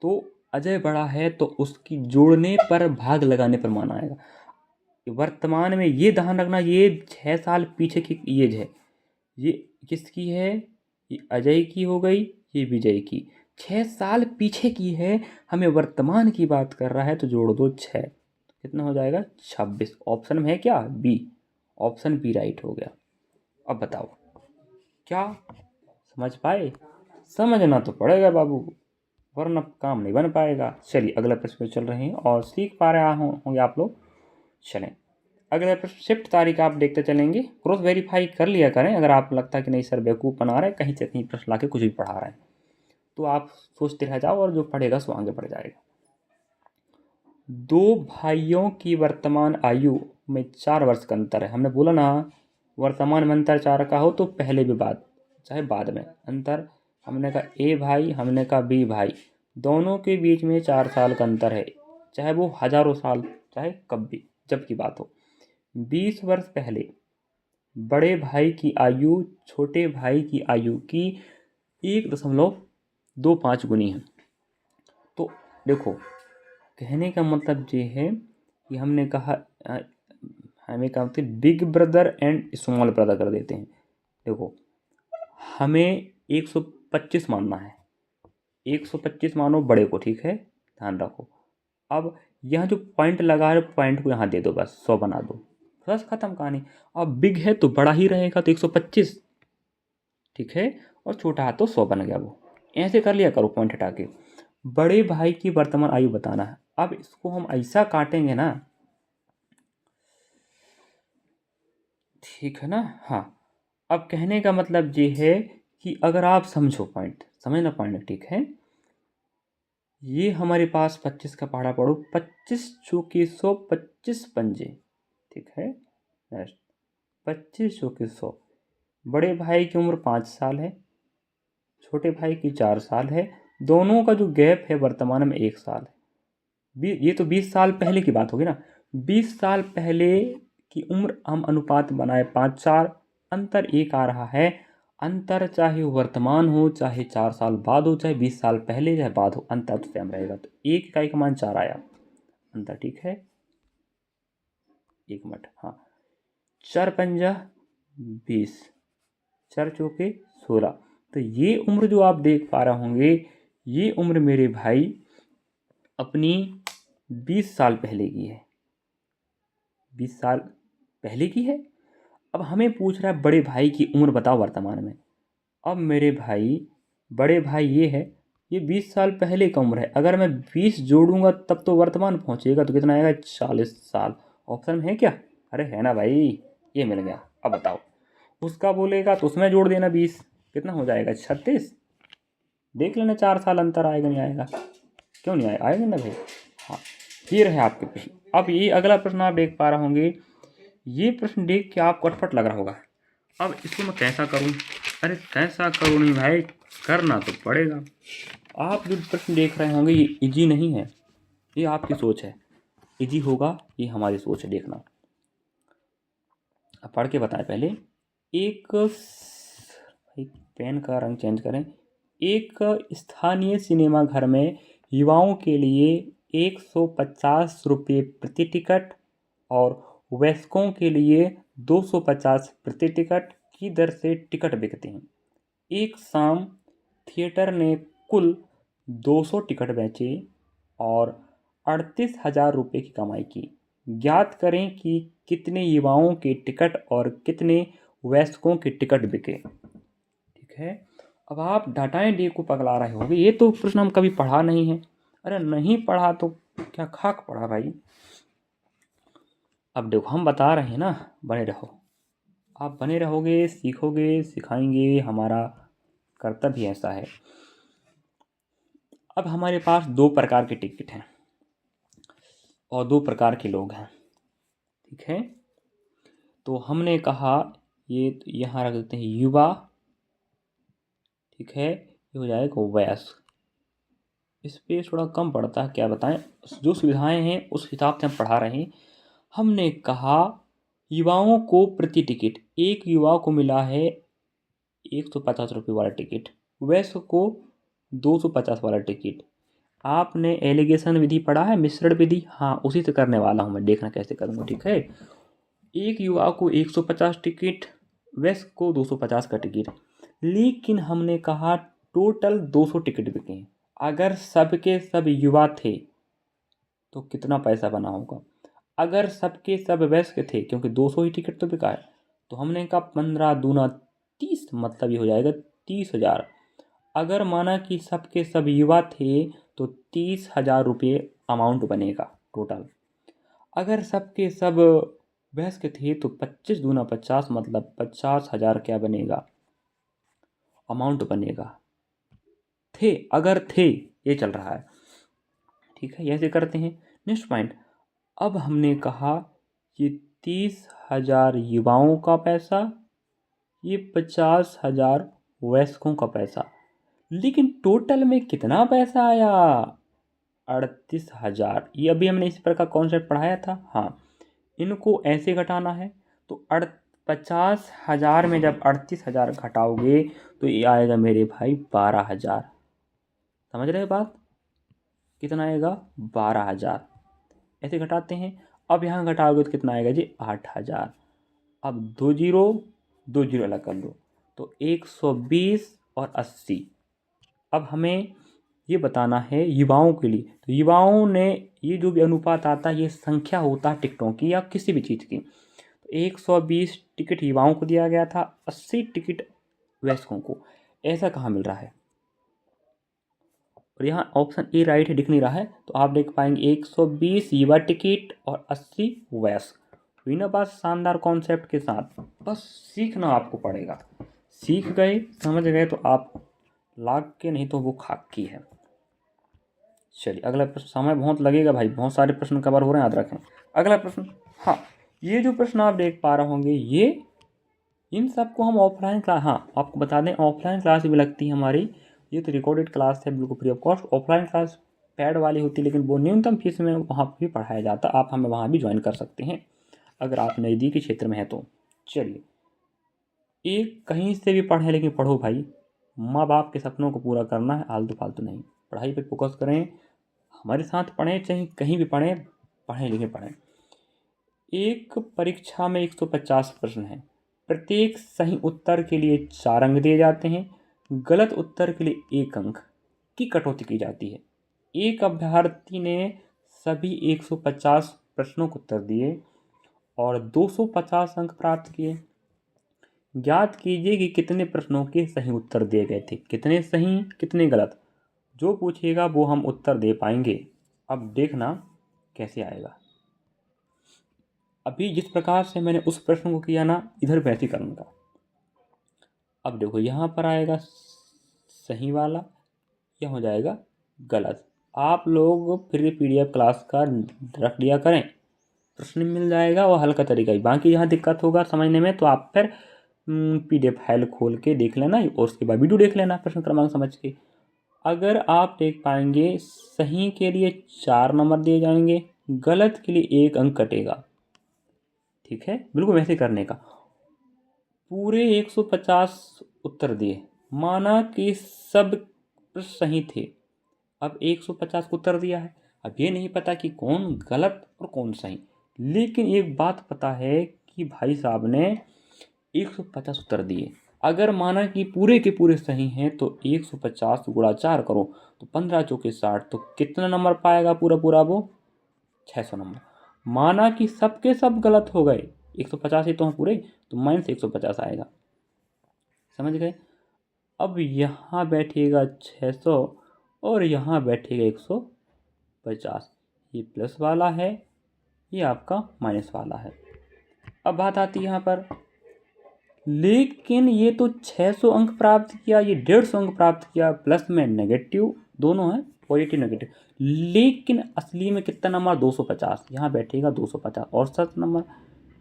तो अजय बड़ा है तो उसकी जोड़ने पर भाग लगाने पर मान आएगा। वर्तमान में ये ध्यान रखना, ये 6 साल पीछे की एज है, ये किसकी है? ये अजय की हो गई, ये विजय की। 6 साल पीछे की है, हमें वर्तमान की बात कर रहा है, तो जोड़ दो 6, कितना हो जाएगा? 26। ऑप्शन में है क्या? बी। ऑप्शन बी राइट हो गया। अब बताओ क्या समझ पाए? समझना तो पड़ेगा बाबू, वरना काम नहीं बन पाएगा। चलिए अगला प्रश्न पे चल रहे हैं और सीख पा रहे होंगे आप लोग। चलें अगला प्रश्न, शिफ्ट तारीख आप देखते चलेंगे, क्रॉस वेरीफाई कर लिया करें। अगर आप लगता है कि नहीं सर बेवकूफ़ बना रहे, कहीं से कहीं प्रश्न ला के कुछ भी पढ़ा रहे हैं, तो आप सोचते रह जाओ, और जो पढ़ेगा सो आगे बढ़ जाएगा। 2 भाइयों की वर्तमान आयु में 4 वर्ष का अंतर है। हमने बोला ना, वर्तमान में अंतर 4 का हो तो पहले भी बात चाहे बाद में अंतर। हमने कहा ए भाई, हमने कहा बी भाई, दोनों के बीच में 4 साल का अंतर है, चाहे वो हज़ारों साल, चाहे कब भी, जब की बात हो। 20 वर्ष पहले बड़े भाई की आयु छोटे भाई की आयु की 1.25 गुनी है। तो देखो, कहने का मतलब ये है कि हमने कहा हमें क्या होते हैं, big brother and small brother कर देते हैं। देखो, हमें 125 मानना है, 125 मानो बड़े को, ठीक है, ध्यान रखो। अब यहाँ जो पॉइंट लगा रहे पॉइंट को यहाँ दे दो, बस 100 बना दो, बस खत्म कहानी। अब बिग है तो बड़ा ही रहेगा, तो 125, ठीक है, और छोटा है तो 100 बन गया। वो ऐसे कर लिया करो, पॉइंट हटा के। बड़े भाई की वर्तमान आयु बताना है। अब इसको हम ऐसा काटेंगे ना, ठीक है ना, हाँ। अब कहने का मतलब ये है कि अगर आप समझो पॉइंट, समझना पॉइंट, ठीक है। ये हमारे पास 25 का पहाड़ा पढ़ो, 25 चौके 100, 25 पंजे, ठीक है। नेक्स्ट 25 चौके 100। बड़े भाई की उम्र 5 साल है, छोटे भाई की 4 साल है, दोनों का जो गैप है वर्तमान में 1 साल है। ये तो 20 साल पहले की बात होगी ना। 20 साल पहले की उम्र हम अनुपात बनाए 5-4, अंतर 1 आ रहा है। अंतर चाहे वर्तमान हो, चाहे 4 साल बाद हो, चाहे 20 साल पहले चाहे बाद हो, अंतर तो सेम रहेगा। तो 1 इकाई का मान 4 आया अंतर, ठीक है। 1 मिनट, हाँ। 4 पंजा 20, 4 चौके 16। तो ये उम्र जो आप देख पा रहे होंगे, ये उम्र मेरे भाई अपनी 20 साल पहले की है, 20 साल पहले की है। अब हमें पूछ रहा है बड़े भाई की उम्र बताओ वर्तमान में। अब मेरे भाई, बड़े भाई ये है, ये 20 साल पहले का उम्र है। अगर मैं 20 जोड़ूंगा तब तो वर्तमान पहुंचेगा, तो कितना आएगा? 40 साल। ऑप्शन में है क्या? अरे है ना भाई, ये मिल गया। अब बताओ, उसका बोलेगा तो उसमें जोड़ देना 20, कितना हो जाएगा? 36। देख लेना 4 साल अंतर आएगा नहीं आएगा? क्यों नहीं आएगा? आएगा ना भाई। हाँ, ये रहे आपके प्रश्न। अब ये अगला प्रश्न आप देख पा रहे होंगे। ये प्रश्न देख के आपको अटपट लग रहा होगा, अब इसको मैं कैसा करूं? अरे कैसा करूं नहीं भाई, करना तो पड़ेगा। आप जो प्रश्न देख रहे होंगे ये इजी नहीं है, ये आपकी सोच है। इजी होगा ये हमारी सोच है, देखना। अब पढ़ के बताएं पहले। एक पेन का रंग चेंज करें। एक स्थानीय सिनेमा घर में युवाओं के लिए 150 रुपये प्रति टिकट और वयस्कों के लिए 250 प्रति टिकट की दर से टिकट बिकते हैं। एक शाम थिएटर ने कुल 200 टिकट बेचे और 38,000 रुपये की कमाई की। ज्ञात करें कि कितने युवाओं के टिकट और कितने वयस्कों के टिकट बिके, ठीक है। अब आप डाटाएं डे को पगला रहे होंगे, ये तो प्रश्न हम कभी पढ़ा नहीं है। अरे नहीं पढ़ा तो क्या खाक पढ़ा भाई। अब देखो हम बता रहे हैं ना, बने रहो। आप बने रहोगे, सीखोगे, सिखाएंगे, हमारा कर्तव्य ऐसा है। अब हमारे पास 2 प्रकार के टिकट हैं और 2 प्रकार के लोग हैं, ठीक है। तो हमने कहा ये यहाँ रख देते हैं युवा, ठीक है। ये हो जाएगा वयस्क। इस पे थोड़ा कम पड़ता है, क्या बताएं, जो सुविधाएं हैं उस हिसाब से हम पढ़ा रहे हैं। हमने कहा युवाओं को प्रति टिकट, एक युवा को मिला है 150 रुपये वाला टिकट, वयस्क को 250 वाला टिकट। आपने एलिगेशन विधि पढ़ा है, मिश्रण विधि? हाँ, उसी से करने वाला हूँ मैं, देखना कैसे करूँगा, ठीक है। एक युवा को 150 टिकट, वयस्क को 250 का टिकट। लेकिन हमने कहा टोटल 200 टिकट बिके हैं। अगर सबके सब युवा थे तो कितना पैसा बना होगा? अगर सबके सब वयस्क थे, क्योंकि 200 ही टिकट तो बिका है, तो हमने कहा 15 दूना 30, मतलब ये हो जाएगा 30,000। अगर माना कि सबके सब युवा थे तो 30,000 रुपये अमाउंट बनेगा टोटल। अगर सबके सब वयस्क थे तो 25 दूना 50, मतलब 50,000 क्या बनेगा? अमाउंट बनेगा। थे, अगर थे, ये चल रहा है, ठीक है। ऐसे करते हैं। नेक्स्ट पॉइंट, अब हमने कहा ये 30,000 युवाओं का पैसा, ये 50,000 वयस्कों का पैसा, लेकिन टोटल में कितना पैसा आया? 38,000। ये अभी हमने इस प्रकार कॉन्सेप्ट पढ़ाया था, हाँ। इनको ऐसे घटाना है तो 50,000 में जब 38,000 घटाओगे तो ये आएगा मेरे भाई 12,000। समझ रहे बात? कितना आएगा? 12,000। ऐसे घटाते हैं। अब यहाँ घटाओगे तो कितना आएगा जी? 8,000। अब 2 जीरो, 2 जीरो अलग कर लो, तो 120 और 80। अब हमें ये बताना है युवाओं के लिए, तो युवाओं ने, ये जो भी अनुपात आता है ये संख्या होता है टिकटों की या किसी भी चीज़ की। तो 120 टिकट युवाओं को दिया गया था, 80 टिकट वयस्कों को। ऐसा कहाँ मिल रहा है? और यहाँ ऑप्शन ए राइट है, दिख नहीं रहा है, तो आप देख पाएंगे 120 युवा टिकट और 80 वयस्क। हुई ना बात शानदार कॉन्सेप्ट के साथ। बस सीखना आपको पड़ेगा, सीख गए समझ गए तो आप लाख के, नहीं तो वो खाक की है। चलिए अगला प्रश्न, समय बहुत लगेगा भाई, बहुत सारे प्रश्न कवर हो रहे हैं, याद रखें। अगला प्रश्न, हाँ ये जो प्रश्न आप देख पा रहे होंगे, ये इन सबको हम ऑफलाइन क्लास, हाँ आपको बता दें ऑफलाइन क्लास भी लगती है हमारी। ये तो रिकॉर्डेड क्लास है, बिल्कुल free of cost. Offline class pad वाली होती है, लेकिन वो न्यूनतम फीस में वहाँ भी पढ़ाया जाता है, आप हमें वहाँ भी ज्वाइन कर सकते हैं अगर आप नज़दीकी क्षेत्र में हैं तो। चलिए, एक कहीं से भी पढ़ें लेकिन पढ़ो भाई, माँ बाप के सपनों को पूरा करना है, आलतू फालतू नहीं। पढ़ाई पे फोकस करें, हमारे साथ पढ़ें, चाहे कहीं भी पढ़ें, पढ़ें लिखें पढ़ें। एक परीक्षा में 150 प्रश्न हैं, प्रत्येक सही उत्तर के लिए 4 अंक दिए जाते हैं, गलत उत्तर के लिए 1 अंक की कटौती की जाती है। एक अभ्यर्थी ने सभी 150 प्रश्नों को उत्तर दिए और 250 अंक प्राप्त किए। ज्ञात कीजिए कि कितने प्रश्नों के सही उत्तर दिए गए थे, कितने सही कितने गलत। जो पूछेगा वो हम उत्तर दे पाएंगे। अब देखना कैसे आएगा। अभी जिस प्रकार से मैंने उस प्रश्न को किया ना, इधर वैसे करूँगा। अब देखो यहाँ पर आएगा सही वाला, यह हो जाएगा गलत। आप लोग फिर PDF क्लास का रख लिया करें, प्रश्न मिल जाएगा और हल का तरीका ही। बाकी यहाँ दिक्कत होगा समझने में तो आप फिर PDF फाइल खोल के देख लेना और उसके बाद वीडियो देख लेना प्रश्न क्रमांक समझ के। अगर आप देख पाएंगे, सही के लिए 4 नंबर दिए जाएंगे, गलत के लिए 1 अंक कटेगा। ठीक है, बिल्कुल वैसे करने का। पूरे 150 उत्तर दिए, माना कि सब प्रश्न सही थे। अब 150 को उत्तर दिया है, अब ये नहीं पता कि कौन गलत और कौन सही, लेकिन एक बात पता है कि भाई साहब ने 150 उत्तर दिए। अगर माना कि पूरे के पूरे सही हैं तो 150 गुणा 4 करो तो 15 चौके 60, तो कितना नंबर पाएगा पूरा पूरा वो? 600 नंबर। माना कि सबके सब गलत हो गए, 150 ही तो हैं पूरे, तो माइनस 150 आएगा। समझ गए? अब यहाँ बैठेगा 600 और यहाँ बैठेगा 150। ये प्लस वाला है, ये आपका माइनस वाला है। अब बात आती है यहाँ पर, लेकिन ये तो 600 अंक प्राप्त किया, ये 150 अंक प्राप्त किया, प्लस में नेगेटिव दोनों है, पॉजिटिव नेगेटिव। लेकिन असली में कितना नंबर? 250। यहाँ बैठेगा 250 औसत नंबर।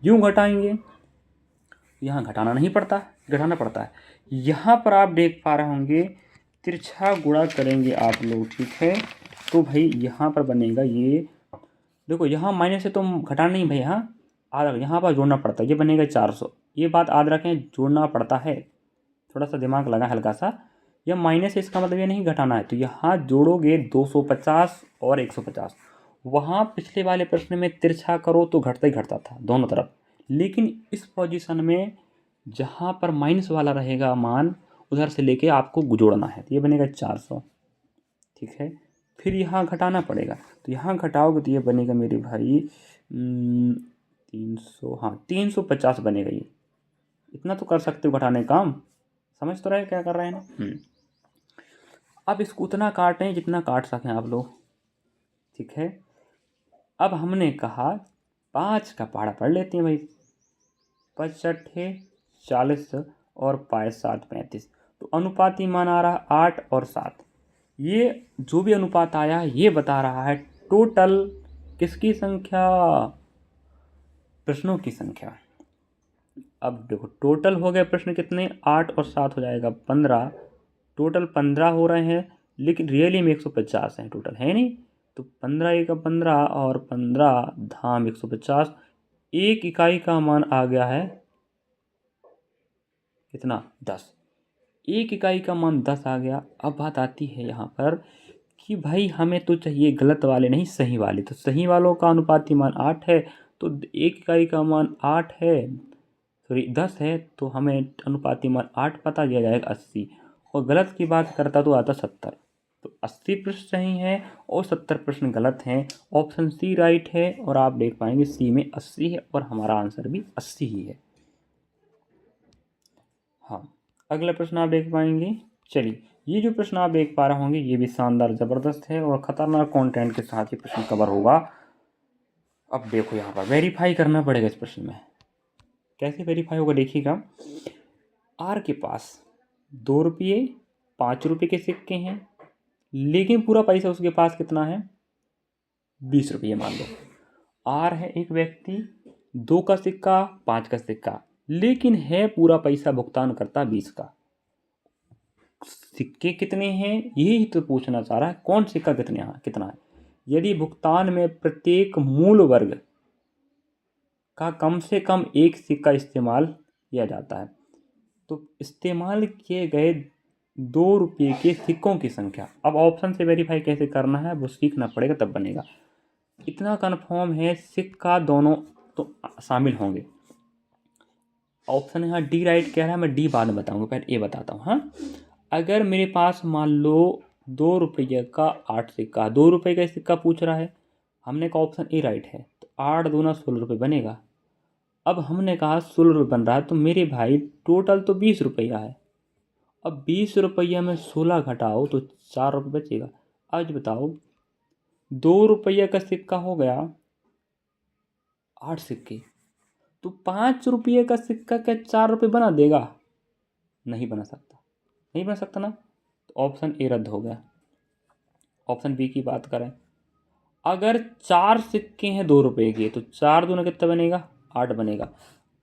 यूँ घटाएंगे, यहाँ घटाना नहीं पड़ता, घटाना पड़ता है। यहाँ पर आप देख पा रहे होंगे, तिरछा गुणा करेंगे आप लोग, ठीक है, तो भाई यहाँ पर बनेगा ये, देखो यहाँ माइनस से तो घटाना नहीं भाई, यहाँ पर जोड़ना पड़ता है, ये बनेगा 400। ये बात याद रखें, जोड़ना पड़ता है, थोड़ा सा दिमाग लगा हल्का सा। यह माइनस है, इसका मतलब ये नहीं घटाना है, तो यहाँ जोड़ोगे 250 और 150। वहाँ पिछले वाले प्रश्न में तिरछा करो तो घटता ही घटता था दोनों तरफ, लेकिन इस पोजीशन में जहाँ पर माइनस वाला रहेगा मान, उधर से लेके आपको जोड़ना है, तो ये बनेगा 400। ठीक है, फिर यहाँ घटाना पड़ेगा, तो यहाँ घटाओगे तो ये बनेगा मेरे भाई 300, हाँ 350 बनेगा। ये इतना तो कर सकते हो घटाने काम, समझ तो रहे क्या कर रहे हैं ना। अब इसको उतना काटें जितना काट सकें आप लोग। ठीक है, अब हमने कहा 5 का पहाड़ा पढ़ लेते हैं भाई। 55 40 और 5 7 35, तो अनुपाती मान आ रहा 8 और 7। ये जो भी अनुपात आया है ये बता रहा है टोटल किसकी संख्या? प्रश्नों की संख्या। अब देखो टोटल हो गए प्रश्न कितने, 8 और 7 हो जाएगा 15, टोटल 15 हो रहे हैं, लेकिन रियली में 150 हैं टोटल, है नहीं? तो 15 एक 15 और 15 धाम 150, एक इकाई का मान आ गया है कितना? 10। एक इकाई का मान 10 आ गया। अब बात आती है यहाँ पर कि भाई हमें तो चाहिए गलत वाले नहीं सही वाले, तो सही वालों का अनुपाती मान 8 है, तो एक इकाई का मान 8 है, सॉरी 10 है, तो हमें अनुपाती मान 8 पता दिया जाएगा 80। और गलत की बात करता तो आता 70। तो 80 प्रश्न सही हैं और 70 प्रश्न गलत हैं। ऑप्शन सी राइट है, और आप देख पाएंगे सी में 80 है और हमारा आंसर भी 80 ही है। हाँ, अगला प्रश्न आप देख पाएंगे। चलिए, ये जो प्रश्न आप देख पा रहे होंगे ये भी शानदार ज़बरदस्त है और ख़तरनाक कंटेंट के साथ ये प्रश्न कवर होगा। अब देखो यहाँ पर वेरीफाई करना पड़ेगा इस प्रश्न में। कैसे वेरीफाई होगा देखिएगा। आर के पास 2 रुपये 5 रुपये के सिक्के हैं, लेकिन पूरा पैसा उसके पास कितना है, 20 रुपये मान लो। आर है एक व्यक्ति, 2 का सिक्का 5 का सिक्का, लेकिन है पूरा पैसा भुगतान करता 20 का। सिक्के कितने हैं यही तो पूछना चाह रहा है, कौन सिक्का कितना है। यदि भुगतान में प्रत्येक मूल वर्ग का कम से कम एक सिक्का इस्तेमाल किया जाता है, तो इस्तेमाल किए गए 2 रुपये के सिक्कों की संख्या। अब ऑप्शन से वेरीफाई कैसे करना है वो सीखना पड़ेगा, तब बनेगा। इतना कन्फर्म है सिक्का दोनों तो शामिल होंगे। ऑप्शन यहाँ डी राइट कह रहा है, मैं डी बाद में बताऊंगा, पहले ए बताता हूँ। हाँ, अगर मेरे पास मान लो 2 रुपये का 8 सिक्का, 2 रुपये का सिक्का पूछ रहा है, हमने कहा ऑप्शन ए राइट है, तो 8 दूना 16 रुपये बनेगा। अब हमने कहा 16 रुपये बन रहा है, तो मेरे भाई टोटल तो 20 रुपया है। अब 20 रुपया में 16 घटाओ तो 4 रुपये बचेगा। आज बताओ 2 रुपये का सिक्का हो गया 8 सिक्के, तो 5 रुपये का सिक्का क्या 4 रुपये बना देगा? नहीं बना सकता, नहीं बना सकता ना, तो ऑप्शन ए रद्द हो गया। ऑप्शन बी की बात करें, अगर 4 सिक्के हैं 2 रुपये के, तो 4 दूना कितना बनेगा, 8 बनेगा।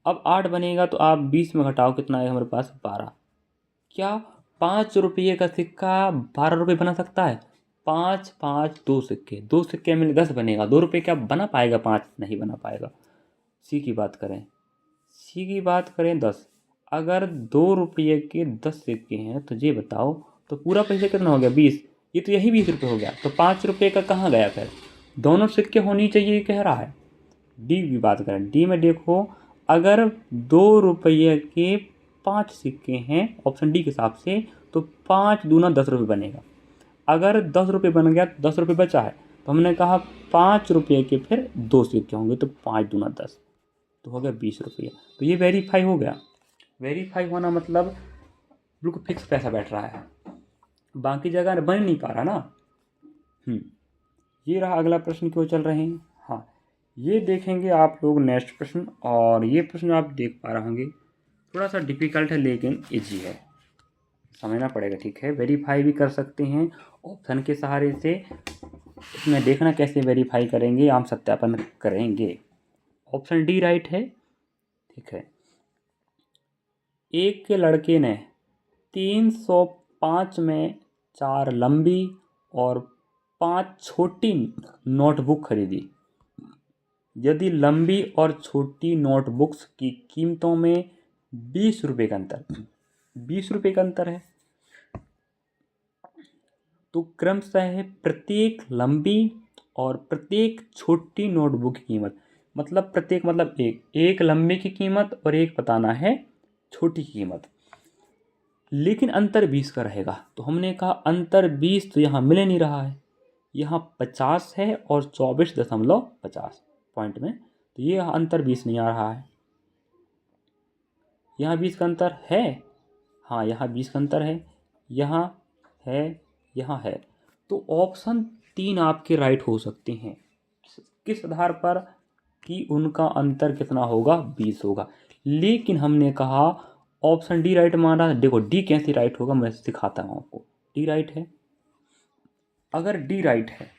अब 8 बनेगा तो आप 20 में घटाओ, कितना है हमारे पास, 12। क्या 5 रुपये का सिक्का 12 रुपये बना सकता है? 5 5 2 सिक्के, 2 सिक्के में 10 बनेगा, 2 रुपये क्या बना पाएगा? 5 नहीं बना पाएगा। सी की बात करें, सी की बात करें 10, अगर 2 रुपये के 10 सिक्के हैं तो ये बताओ, तो पूरा पैसा कितना हो गया, 20। ये तो यही 20 रुपये हो गया, तो 5 रुपये का कहाँ गया फिर? दोनों सिक्के होनी चाहिए ये कह रहा है। डी की बात करें, डी में देखो, अगर 2 रुपये के 5 सिक्के हैं ऑप्शन डी के हिसाब से, तो 5 दूना 10 रुपये बनेगा। अगर 10 रुपये बन गया तो 10 रुपये बचा है, तो हमने कहा 5 रुपये के फिर 2 सिक्के होंगे, तो 5 दूना 10, तो हो गया 20 रुपये। तो ये वेरीफाई हो गया। वेरीफाई होना मतलब बिल्कुल फिक्स पैसा बैठ रहा है, बाकी जगह बन नहीं पा रहा ना। ये रहा अगला प्रश्न, क्यों चल रहे हैं। हाँ, ये देखेंगे आप लोग नेक्स्ट प्रश्न, और ये प्रश्न आप देख पा रहे होंगे, थोड़ा सा डिफ़िकल्ट है लेकिन इजी है, समझना पड़ेगा, ठीक है। वेरीफाई भी कर सकते हैं ऑप्शन के सहारे से, इसमें देखना कैसे वेरीफाई करेंगे, हम सत्यापन करेंगे। ऑप्शन डी राइट है, ठीक है। एक लड़के ने 305 में 4 लंबी और 5 छोटी नोटबुक खरीदी। यदि लंबी और छोटी नोटबुक्स की कीमतों में 20 रुपये का अंतर, 20 रुपये का अंतर है, तो क्रमशः प्रत्येक लंबी और प्रत्येक छोटी नोटबुक की कीमत, मतलब प्रत्येक मतलब एक लंबी की कीमत और एक बताना है छोटी की कीमत, लेकिन अंतर 20 का रहेगा। तो हमने कहा अंतर 20 तो यहाँ मिल नहीं रहा है, यहाँ 50 है और 24.50 पॉइंट में, तो ये अंतर 20 नहीं आ रहा है। यहाँ 20 का अंतर है, हाँ यहाँ 20 का अंतर है, यहाँ है, यहाँ है, तो ऑप्शन 3 आपके राइट हो सकते हैं। किस आधार पर? कि उनका अंतर कितना होगा, 20 होगा। लेकिन हमने कहा ऑप्शन डी राइट माना, देखो डी कैसे राइट होगा मैं सिखाता हूँ आपको। डी राइट है, अगर डी राइट है,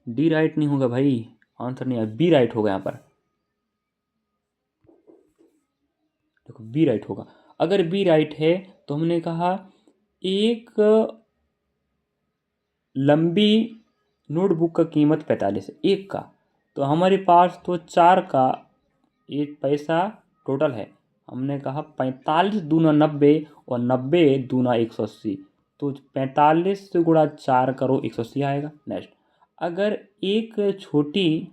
डी राइट नहीं होगा भाई, आंसर नहीं है, बी राइट होगा यहाँ पर, देखो बी राइट होगा। अगर बी राइट है तो हमने कहा एक लंबी नोटबुक का कीमत 45 है, एक का, तो हमारे पास तो 4 का एक पैसा टोटल है। हमने कहा 45 दूना 90 और 90 दूना 180, तो 45 से गुणा 4 करो 180 आएगा। नेक्स्ट, अगर एक छोटी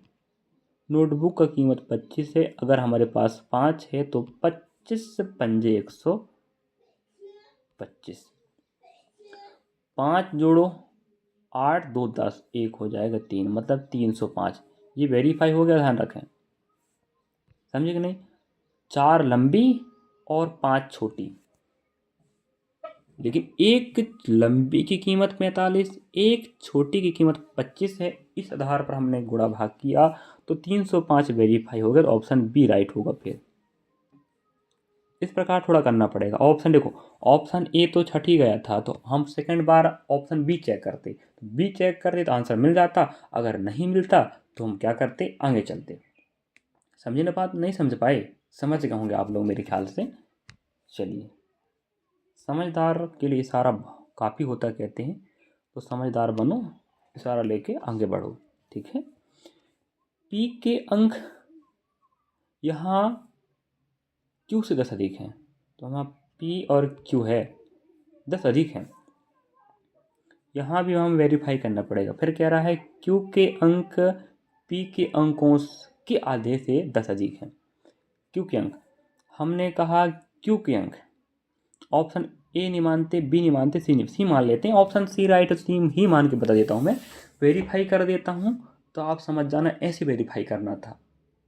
नोटबुक का कीमत 25 है, अगर हमारे पास 5 है तो 25 से पंजे 125, 5 जोड़ो 8 2 10, 1 हो जाएगा 3, मतलब 305। ये वेरीफाई हो गया, ध्यान रखें, समझे कि नहीं। 4 लंबी और 5 छोटी लेकिन एक लंबी की कीमत 45, एक छोटी की कीमत 25 है। इस आधार पर हमने गुणा भाग किया तो 305 वेरीफाई हो गया, तो ऑप्शन बी राइट होगा। फिर इस प्रकार थोड़ा करना पड़ेगा। ऑप्शन देखो, ऑप्शन ए तो छट ही गया था, तो हम सेकंड बार ऑप्शन बी चेक करते, तो बी चेक करते तो आंसर मिल जाता। अगर नहीं मिलता तो हम क्या करते, आगे चलते। समझे ना बात? नहीं समझ पाए? समझ गए होंगे आप लोग मेरे ख्याल से। चलिए, समझदार के लिए इशारा काफ़ी होता कहते हैं, तो समझदार बनो, इशारा लेके आगे बढ़ो। ठीक है। पी के अंक यहाँ क्यू से 10 अधिक हैं, तो यहाँ पी और क्यू है 10 अधिक हैं। यहाँ भी हम वेरीफाई करना पड़ेगा। फिर कह रहा है क्यू के अंक पी के अंकों के आधे से 10 अधिक हैं। क्यू के अंक, हमने कहा क्यू के अंक, ऑप्शन ए नहीं मानते, बी नहीं मानते, सी मान लेते हैं। ऑप्शन सी राइट है, सी ही मान के बता देता हूँ मैं, वेरीफाई कर देता हूँ। तो आप समझ जाना ऐसे वेरीफाई करना था।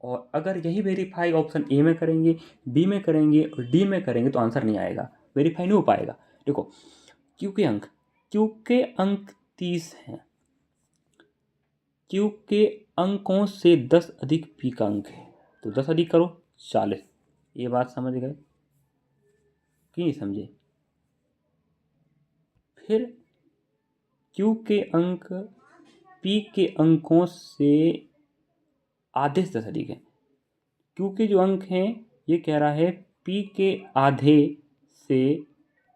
और अगर यही वेरीफाई ऑप्शन ए में करेंगे, बी में करेंगे और डी में करेंगे तो आंसर नहीं आएगा, वेरीफाई नहीं हो पाएगा। देखो, क्यू के अंक, क्यू के अंक 30 हैं, क्यू के अंकों से 10 अधिक पी का अंक है, तो 10 अधिक करो 40। ये बात समझ गए कि नहीं समझे? फिर क्यू के अंक पी के अंकों से आधे से 10 अधिक है। क्यू के जो अंक हैं, ये कह रहा है पी के आधे से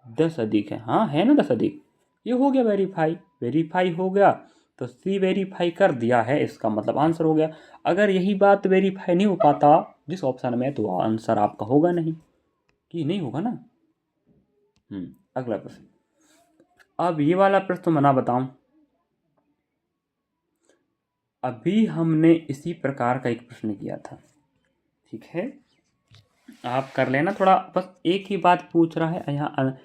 10 अधिक है। हाँ है ना 10 अधिक, ये हो गया वेरीफाई। वेरीफाई हो गया तो सी वेरीफाई कर दिया है, इसका मतलब आंसर हो गया। अगर यही बात वेरीफाई नहीं हो पाता जिस ऑप्शन में, तो आंसर आपका होगा नहीं, कि नहीं होगा ना। अगला प्रश्न। अब ये वाला प्रश्न तो मना बताऊं, अभी हमने इसी प्रकार का एक प्रश्न किया था। ठीक है, आप कर लेना थोड़ा। बस एक ही बात पूछ रहा है यहाँ,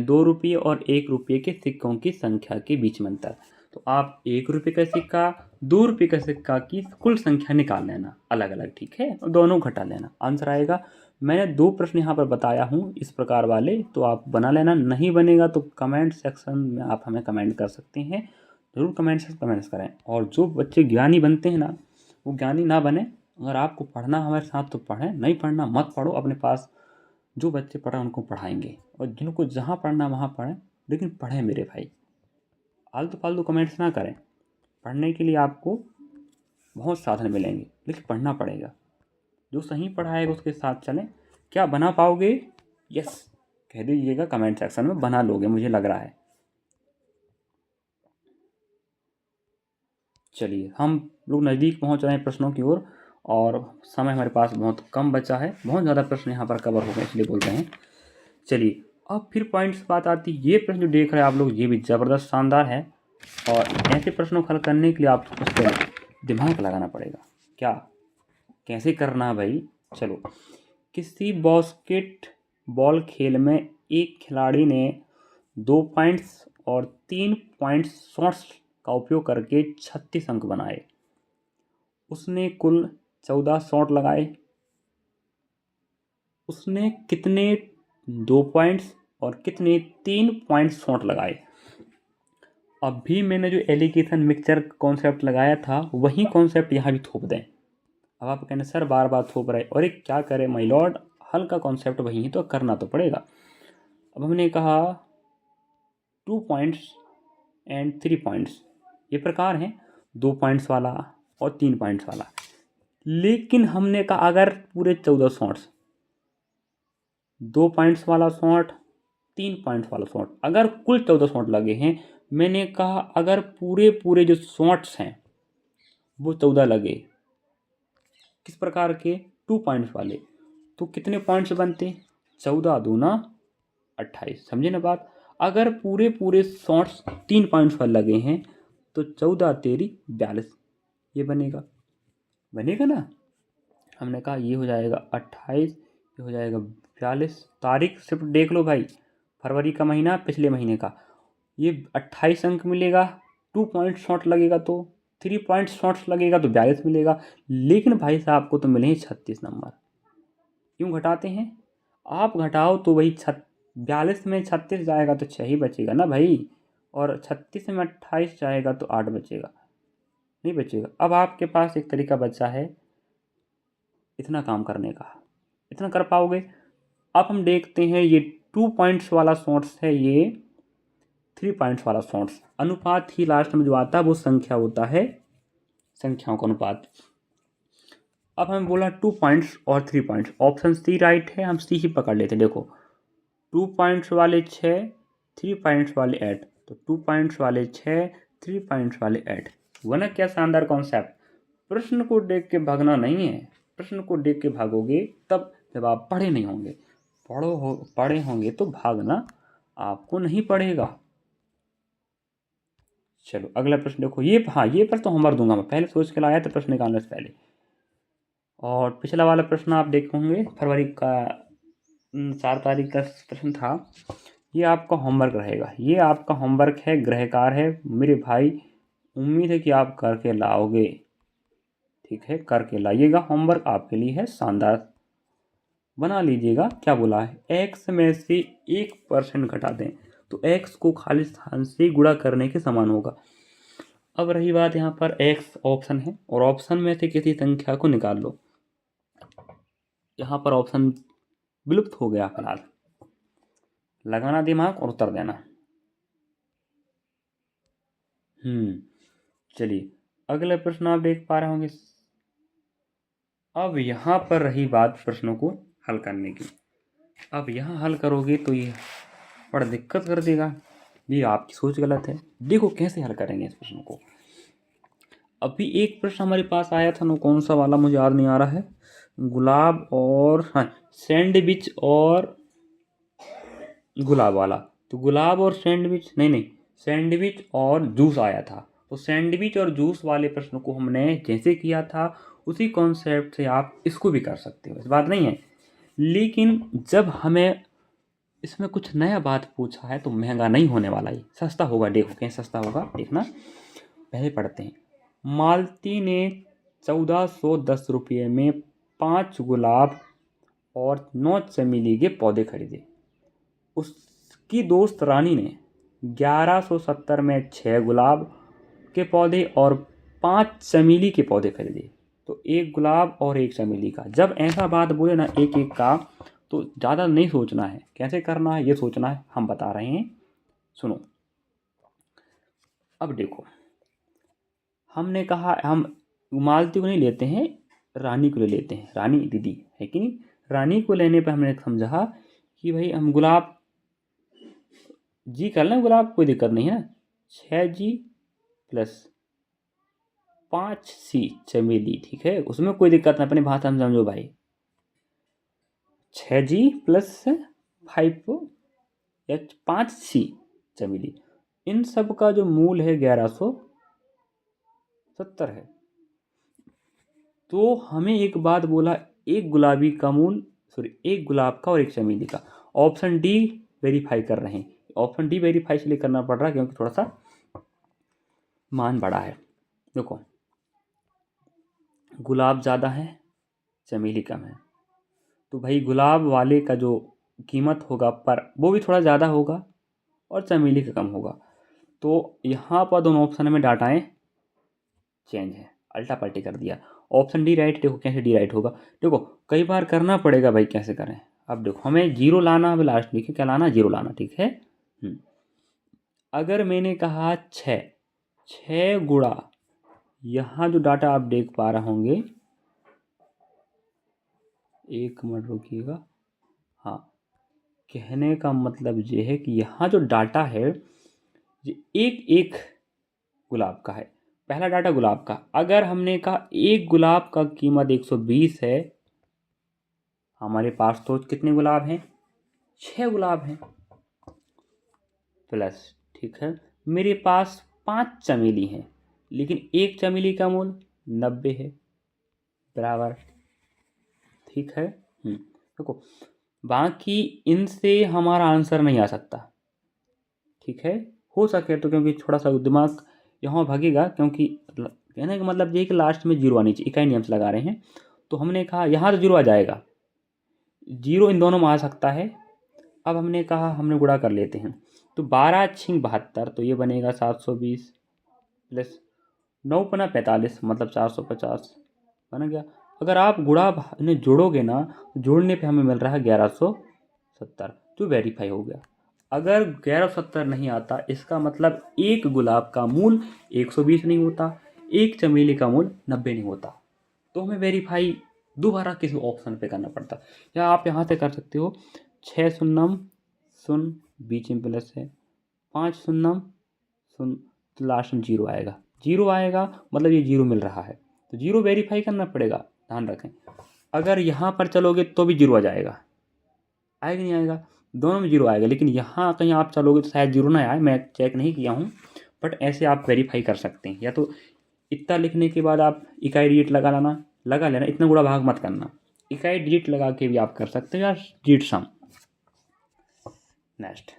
2 रुपये और 1 रुपये के सिक्कों की संख्या के बीच में अंतर। तो आप 1 रुपये का सिक्का, 2 रुपये का सिक्का की कुल संख्या निकाल लेना अलग अलग। ठीक है, और दोनों घटा लेना, आंसर आएगा। मैंने 2 प्रश्न यहाँ पर बताया हूँ इस प्रकार वाले, तो आप बना लेना। नहीं बनेगा तो कमेंट सेक्शन में आप हमें कमेंट कर सकते हैं, ज़रूर कमेंट्स करें। और जो बच्चे ज्ञानी बनते हैं ना, वो ज्ञानी ना बने। अगर आपको पढ़ना हमारे साथ तो पढ़ें, नहीं पढ़ना मत पढ़ो। अपने पास जो बच्चे पढ़ें उनको पढ़ाएंगे, और जिनको जहाँ पढ़ना वहाँ पढ़ें, लेकिन पढ़ें मेरे भाई। आलतू फालतू कमेंट्स ना करें। पढ़ने के लिए आपको बहुत साधन मिलेंगे, लेकिन पढ़ना पड़ेगा। जो सही पढ़ाएगा उसके साथ चलें। क्या बना पाओगे? यस कह दीजिएगा कमेंट सेक्शन में, बना लोगे मुझे लग रहा है। चलिए, हम लोग नज़दीक पहुंच रहे हैं प्रश्नों की ओर, और समय हमारे पास बहुत कम बचा है। बहुत ज़्यादा प्रश्न यहाँ पर कवर हो गए, इसलिए बोल रहे हैं। चलिए, अब फिर पॉइंट्स बात आती है। ये प्रश्न जो देख रहे हैं आप लोग, ये भी ज़बरदस्त शानदार है। और ऐसे प्रश्नों को हल करने के लिए आपको उस पर दिमाग लगाना पड़ेगा। क्या, कैसे करना है भाई? चलो, किसी बास्केटबॉल खेल में एक खिलाड़ी ने 2 पॉइंट्स और 3 पॉइंट्स शॉट्स का उपयोग करके 36 अंक बनाए। उसने कुल 14 शॉट लगाए। उसने कितने 2 पॉइंट्स और कितने 3 पॉइंट्स शॉट लगाए? अभी मैंने जो एलिगेशन मिक्सचर कॉन्सेप्ट लगाया था, वही कॉन्सेप्ट यहाँ भी थोप दें। अब आप कहना सर बार बार थोप रहे, और एक क्या करें माय लॉर्ड, हल का कॉन्सेप्ट वही है तो करना तो पड़ेगा। अब हमने कहा 2 पॉइंट्स एंड 3 पॉइंट्स, ये प्रकार हैं, 2 पॉइंट्स वाला और 3 पॉइंट्स वाला। लेकिन हमने कहा अगर पूरे 14 शॉट्स, 2 पॉइंट्स वाला शॉट, 3 पॉइंट्स वाला शॉट, अगर कुल 14 शॉट लगे हैं, मैंने कहा अगर पूरे पूरे जो शॉट्स हैं वो 14 लगे, किस प्रकार के? 2 पॉइंट्स वाले, तो कितने पॉइंट्स बनते? 14 दूना 28। समझे ना बात? अगर पूरे पूरे शॉट्स 3 पॉइंट्स पर लगे हैं तो 14 तेरी 42, ये बनेगा। बनेगा ना? हमने कहा ये हो जाएगा 28, ये हो जाएगा 42। तारीख सिर्फ देख लो भाई, फरवरी का महीना पिछले महीने का। ये 28 अंक मिलेगा, 2 पॉइंट शॉट लगेगा तो 3 पॉइंट शॉट्स लगेगा तो 42 मिलेगा। लेकिन भाई साहब को तो मिले हैं 36 नंबर। क्यों घटाते हैं? आप घटाओ तो वही 42 में 36 जाएगा तो 6 ही बचेगा ना भाई, और 36 में 28 जाएगा तो 8 बचेगा, नहीं बचेगा। अब आपके पास एक तरीका बचा है इतना काम करने का, इतना कर पाओगे। अब हम देखते हैं, ये 2 पॉइंट्स वाला शॉर्ट्स है, ये 3 पॉइंट्स वाला शॉर्ट्स। अनुपात ही लास्ट में जो आता है वो संख्या होता है, संख्याओं का अनुपात। अब हमें बोला 2 पॉइंट्स और 3 पॉइंट्स, ऑप्शन सी राइट है, हम सी ही पकड़ लेते। देखो 2 पॉइंट्स वाले 6, 3 पॉइंट्स वाले 8, तो 2 पॉइंट्स वाले 6, 3 पॉइंट्स वाले 8। वो ना क्या शानदार कॉन्सेप्ट। प्रश्न को देख के भागना नहीं है, प्रश्न को देख के भागोगे तब जब आप पढ़े नहीं होंगे। पढ़े होंगे तो भागना आपको नहीं पड़ेगा। चलो अगला प्रश्न देखो, ये हाँ ये प्रश्न तो होमवर्क दूंगा मैं, पहले सोच के लाया था प्रश्न निकालने से पहले। और पिछला वाला प्रश्न आप देखोगे फरवरी का 4 तारीख का प्रश्न था, ये आपका होमवर्क रहेगा, ये आपका होमवर्क है, गृह कार्य है मेरे भाई। उम्मीद है कि आप करके लाओगे, ठीक है, करके लाइएगा। होमवर्क आपके लिए है शानदार, बना लीजिएगा। क्या बोला है, x में से 1% घटा दें तो x को खाली स्थान से गुणा करने के समान होगा। अब रही बात यहाँ पर x ऑप्शन है और ऑप्शन में से किसी संख्या को निकाल लो। यहाँ पर ऑप्शन विलुप्त हो गया फिलहाल, लगाना दिमाग और उत्तर देना। चलिए अगले प्रश्न आप देख पा रहे होंगे। अब यहाँ पर रही बात प्रश्नों को हल करने की। अब यहाँ हल करोगे तो ये बड़ा दिक्कत कर देगा, ये आपकी सोच गलत है। देखो कैसे हल करेंगे इस प्रश्न को। अभी एक प्रश्न हमारे पास आया था ना, कौन सा वाला मुझे याद नहीं आ रहा है, गुलाब और हाँ सैंडविच और गुलाब वाला। तो गुलाब और सैंडविच नहीं, सैंडविच और जूस आया था। तो सैंडविच और जूस वाले प्रश्न को हमने जैसे किया था उसी कॉन्सेप्ट से आप इसको भी कर सकते हो, इस बात नहीं है। लेकिन जब हमें इसमें कुछ नया बात पूछा है तो महंगा नहीं होने वाला, ही सस्ता होगा। देखो कहीं सस्ता होगा, देखना। पहले पढ़ते हैं। मालती ने 1410 रुपये में 5 गुलाब और 9 चमेली के पौधे खरीदे। उसकी दोस्त रानी ने 1170 में 6 गुलाब के पौधे और 5 चमेली के पौधे खरीदे। तो 1 गुलाब और 1 चमेली का, जब ऐसा बात बोले ना एक एक का, तो ज़्यादा नहीं सोचना है, कैसे करना है ये सोचना है, हम बता रहे हैं, सुनो। अब देखो हमने कहा हम मालती को नहीं लेते हैं, रानी को ले लेते हैं, रानी दीदी है कि नहीं। रानी को लेने पर हमने समझा कि भाई हम गुलाब जी कर लें, गुलाब कोई दिक्कत नहीं है ना। 6G प्लस 5C चमेली, ठीक है, उसमें कोई दिक्कत नहीं, अपनी भाषा में समझो भाई। 6G प्लस 5C चमेली, इन सब का जो मूल है 1170 है। तो हमें एक बात बोला, एक गुलाबी का मूल, सॉरी एक गुलाब का और एक चमेली का। ऑप्शन डी वेरीफाई कर रहे हैं। ऑप्शन डी वेरीफाई इसलिए करना पड़ रहा है क्योंकि थोड़ा सा मान बड़ा है। देखो गुलाब ज़्यादा है, चमेली कम है, तो भाई गुलाब वाले का जो कीमत होगा पर वो भी थोड़ा ज़्यादा होगा और चमेली का कम होगा। तो यहाँ पर दोनों ऑप्शन में डाटाएँ चेंज है, अल्टा पल्टी कर दिया। ऑप्शन डी राइट, देखो कैसे डी राइट होगा। देखो कई बार करना पड़ेगा भाई, कैसे करें। अब देखो हमें जीरो लाना, अब लास्ट लिखे क्या लाना, जीरो लाना, ठीक है। अगर मैंने कहा 6 गुणा, यहाँ जो डाटा आप देख पा रहे होंगे, एक मिनट रुकिएगा, हाँ, कहने का मतलब ये है कि यहाँ जो डाटा है ये एक एक गुलाब का है। पहला डाटा गुलाब का, अगर हमने कहा एक गुलाब का कीमत 120 है, हमारे पास तो कितने गुलाब हैं, 6 गुलाब हैं प्लस, ठीक है, मेरे पास 5 चमेली हैं, लेकिन एक चमेली का मूल 90 है, बराबर, ठीक है। देखो बाकी इनसे हमारा आंसर नहीं आ सकता, ठीक है, हो सके तो, क्योंकि थोड़ा सा दिमाग यहाँ भागेगा, क्योंकि कहने का मतलब ये है कि लास्ट में जीरो आनी चाहिए, इकाई नियम से लगा रहे हैं। तो हमने कहा यहाँ तो जीरो आ जाएगा, जीरो इन दोनों में आ सकता है, अब हमने कहा हमने गुणा कर लेते हैं, तो 12 छिंग 72, तो ये बनेगा 720 प्लस 9 पना 45 मतलब 450 बन गया। अगर आप गुणा इन्हें जोड़ोगे ना, जोड़ने पे हमें मिल रहा है 1170, जो वेरीफाई हो गया। अगर 1170 नहीं आता, इसका मतलब एक गुलाब का मूल 120 नहीं होता, एक चमेली का मूल 90 नहीं होता, तो हमें वेरीफाई दोबारा किसी ऑप्शन पे करना पड़ता। या आप यहाँ से कर सकते हो, 6 शून्यम शून्य बीच में प्लस है, 5 शून्यम शून्य, तो लास्ट में जीरो आएगा। जीरो आएगा मतलब ये जीरो मिल रहा है, तो जीरो वेरीफाई करना पड़ेगा, ध्यान रखें। अगर यहाँ पर चलोगे तो भी जीरो आ जाएगा, आएगा नहीं आएगा, दोनों में जीरो आएगा, लेकिन यहाँ कहीं आप चलोगे तो शायद जीरो ना आए, मैं चेक नहीं किया हूँ, बट ऐसे आप वेरीफाई कर सकते हैं। या तो इतना लिखने के बाद आप इकाई डिजिट लगा लेना, इतना गुणा भाग मत करना, इकाई डिजिट लगा के भी आप कर सकते हो, या डिजिट सम। नेक्स्ट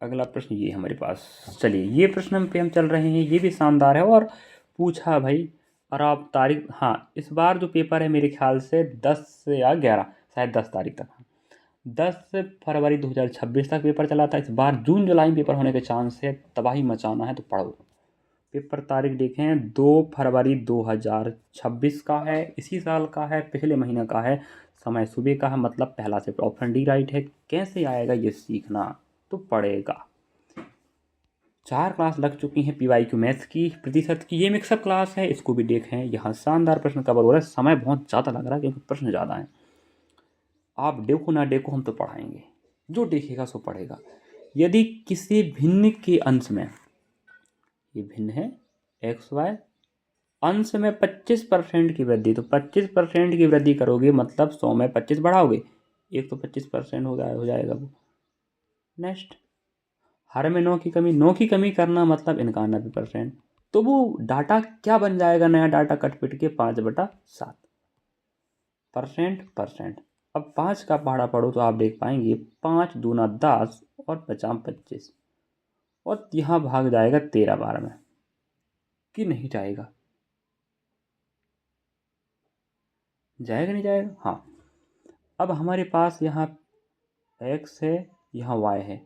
अगला प्रश्न ये हमारे पास, चलिए ये प्रश्न पे हम चल रहे हैं, ये भी शानदार है और पूछा भाई। और आप तारीख, हाँ इस बार जो पेपर है मेरे ख्याल से 10 या 11, शायद 10 तारीख तक, 10 फरवरी 2026 तक पेपर चला था। इस बार जून जुलाई में पेपर होने के चांस है, तबाही मचाना है तो पढ़ो। पेपर तारीख देखें, 2 फरवरी 2026 का है, इसी साल का है, पिछले महीने का है, समय सुबह का है, मतलब पहला से ऑप्शन डी राइट है। कैसे आएगा ये सीखना तो पड़ेगा। 4 क्लास लग चुकी हैं PYQ मैथ्स की, प्रतिशत की, ये मिक्सअप क्लास है, इसको भी देखें। यहाँ शानदार प्रश्न कवर हो रहा है, समय बहुत ज़्यादा लग रहा है क्योंकि प्रश्न ज़्यादा हैं। आप देखो ना देखो, हम तो पढ़ाएंगे, जो देखेगा सो पढ़ेगा। यदि किसी भिन्न के अंश में, ये भिन्न है XY, अंश में 25% की वृद्धि, तो 25% की वृद्धि करोगे मतलब 100 में 25 बढ़ाओगे, एक तो 25% हो जाएगा वो। नेक्स्ट, हर में 9 की कमी, 9 की कमी करना मतलब 91%, तो वो डाटा क्या बन जाएगा, नया डाटा कट पिट के 5/7 परसेंट। अब 5 का पहाड़ा पढ़ो तो आप देख पाएंगे 5 दूना 10 और 50 25, और यहाँ भाग जाएगा 13 बार में, कि नहीं जाएगा, जाएगा नहीं जाएगा, हाँ। अब हमारे पास यहाँ x है, यहाँ y है।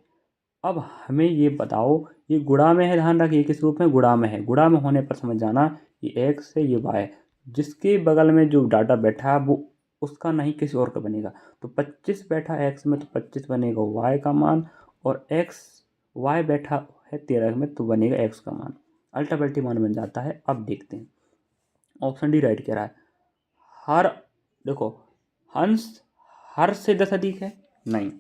अब हमें ये बताओ, ये गुणा में है, ध्यान रखिए किस रूप में, गुणा में है। गुणा में होने पर समझ जाना, ये x है ये y है, जिसके बगल में जो डाटा बैठा है वो उसका नहीं किसी और का बनेगा। तो 25 बैठा x में तो 25 बनेगा y का मान, और y बैठा है 13 में तो बनेगा x का मान, अल्टा पल्टी मान बन जाता है। अब देखते हैं ऑप्शन डी राइट कह रहा है। हर, देखो हंस हर से 10 अधिक है, नहीं,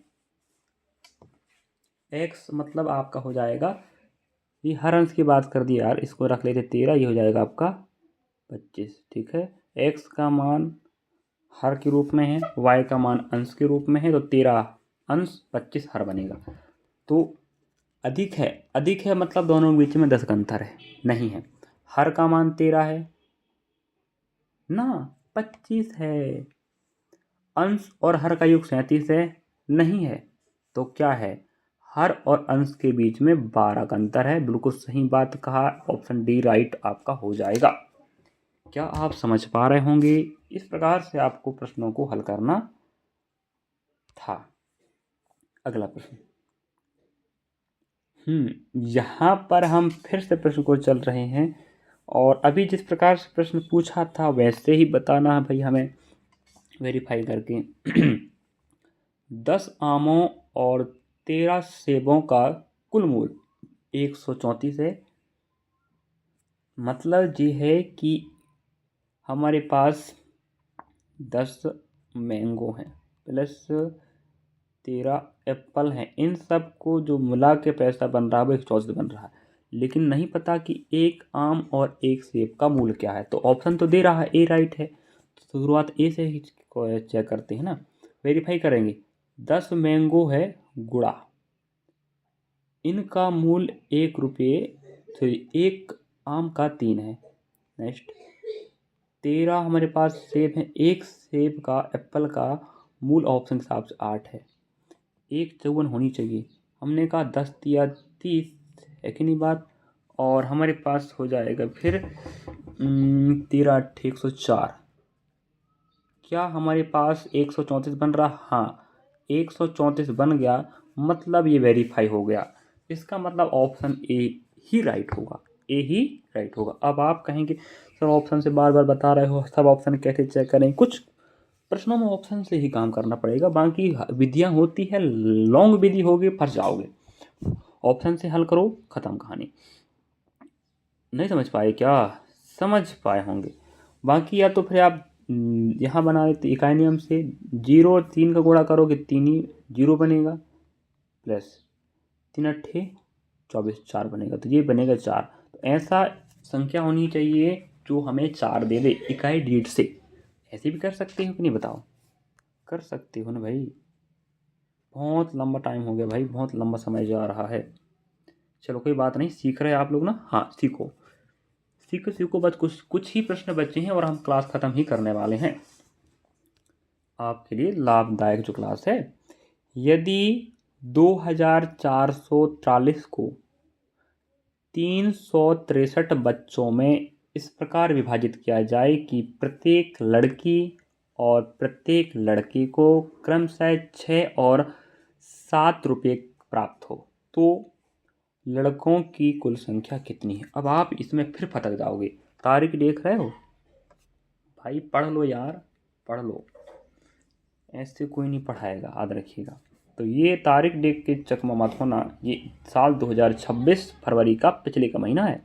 x मतलब आपका हो जाएगा, ये हर अंश की बात कर दी यार, इसको रख लेते 13, ये हो जाएगा आपका 25, ठीक है। x का मान हर के रूप में है, y का मान अंश के रूप में है, तो 13 अंश 25 हर बनेगा। तो अधिक है मतलब दोनों के बीच में 10 का अंतर है, नहीं है। हर का मान 13 है ना, 25 है। अंश और हर का योग 37 है, नहीं है। तो क्या है, हर और अंश के बीच में 12 का अंतर है। बिल्कुल सही बात कहा, ऑप्शन डी राइट आपका हो जाएगा। क्या आप समझ पा रहे होंगे, इस प्रकार से आपको प्रश्नों को हल करना था। अगला प्रश्न, यहाँ पर हम फिर से प्रश्न को चल रहे हैं, और अभी जिस प्रकार से प्रश्न पूछा था वैसे ही बताना है भाई हमें, वेरीफाई करके। 10 आमों और 13 सेबों का कुल मूल 134 है। मतलब ये है कि हमारे पास 10 मैंगो हैं प्लस 13 एप्पल हैं, इन सब को जो मिला के पैसा बन रहा है वो 134 बन रहा है, लेकिन नहीं पता कि एक आम और एक सेब का मूल क्या है। तो ऑप्शन तो दे रहा है, ए राइट है, तो शुरुआत ए से ही चेक करते हैं ना, वेरीफाई करेंगे। 10 मैंगो है गुड़ा, इनका मूल 1 रुपये, सॉरी 1 आम का 3 है। नेक्स्ट, 13 हमारे पास सेब है, एक सेब का एप्पल का मूल ऑप्शन के हिसाब से 8 है, 1 होनी चाहिए। हमने कहा 10 या 30 है कि नहीं बात, और हमारे पास हो जाएगा फिर 13 8 104, क्या हमारे पास 134 बन रहा? हाँ, 134 बन गया, मतलब ये वेरीफाई हो गया। इसका मतलब ऑप्शन ए ही राइट होगा, ए ही राइट होगा। अब आप कहेंगे सर ऑप्शन से बार बार बता रहे हो, सब ऑप्शन कैसे चेक करें? कुछ प्रश्नों में ऑप्शन से ही काम करना पड़ेगा, बाकी विधियाँ होती है, लॉन्ग विधि होगी फंस जाओगे। ऑप्शन से हल करो, ख़त्म कहानी। नहीं समझ पाए क्या? समझ पाए होंगे। बाकी या तो फिर आप यहाँ बना लेते इकाई नियम से, 0 और 3 का गुणा करोगे 3 ही 0 बनेगा, प्लस 3 अट्ठे 24, 4 बनेगा, तो ये बनेगा 4। तो ऐसा संख्या होनी चाहिए जो हमें 4 दे दे इकाई डीठ से। ऐसे भी कर सकते हो कि नहीं बताओ? कर सकते हो ना भाई। बहुत लंबा टाइम हो गया भाई, बहुत लंबा समय जा रहा है। चलो कोई बात नहीं, सीख रहे आप लोग ना। हाँ सीखो सीखो सीखो, बस कुछ कुछ ही प्रश्न बचे हैं और हम क्लास ख़त्म ही करने वाले हैं। आपके लिए लाभदायक जो क्लास है, यदि 2443 को 363 बच्चों में इस प्रकार विभाजित किया जाए कि प्रत्येक लड़की और प्रत्येक लड़के को क्रमशः 6 और 7 रुपये प्राप्त हो, तो लड़कों की कुल संख्या कितनी है? अब आप इसमें फिर फटक जाओगे। तारीख देख रहे हो भाई? पढ़ लो यार, पढ़ लो, ऐसे कोई नहीं पढ़ाएगा, याद रखिएगा। तो ये तारीख देख के चकमा मत होना, ये साल 2026 फरवरी का पिछले का महीना है।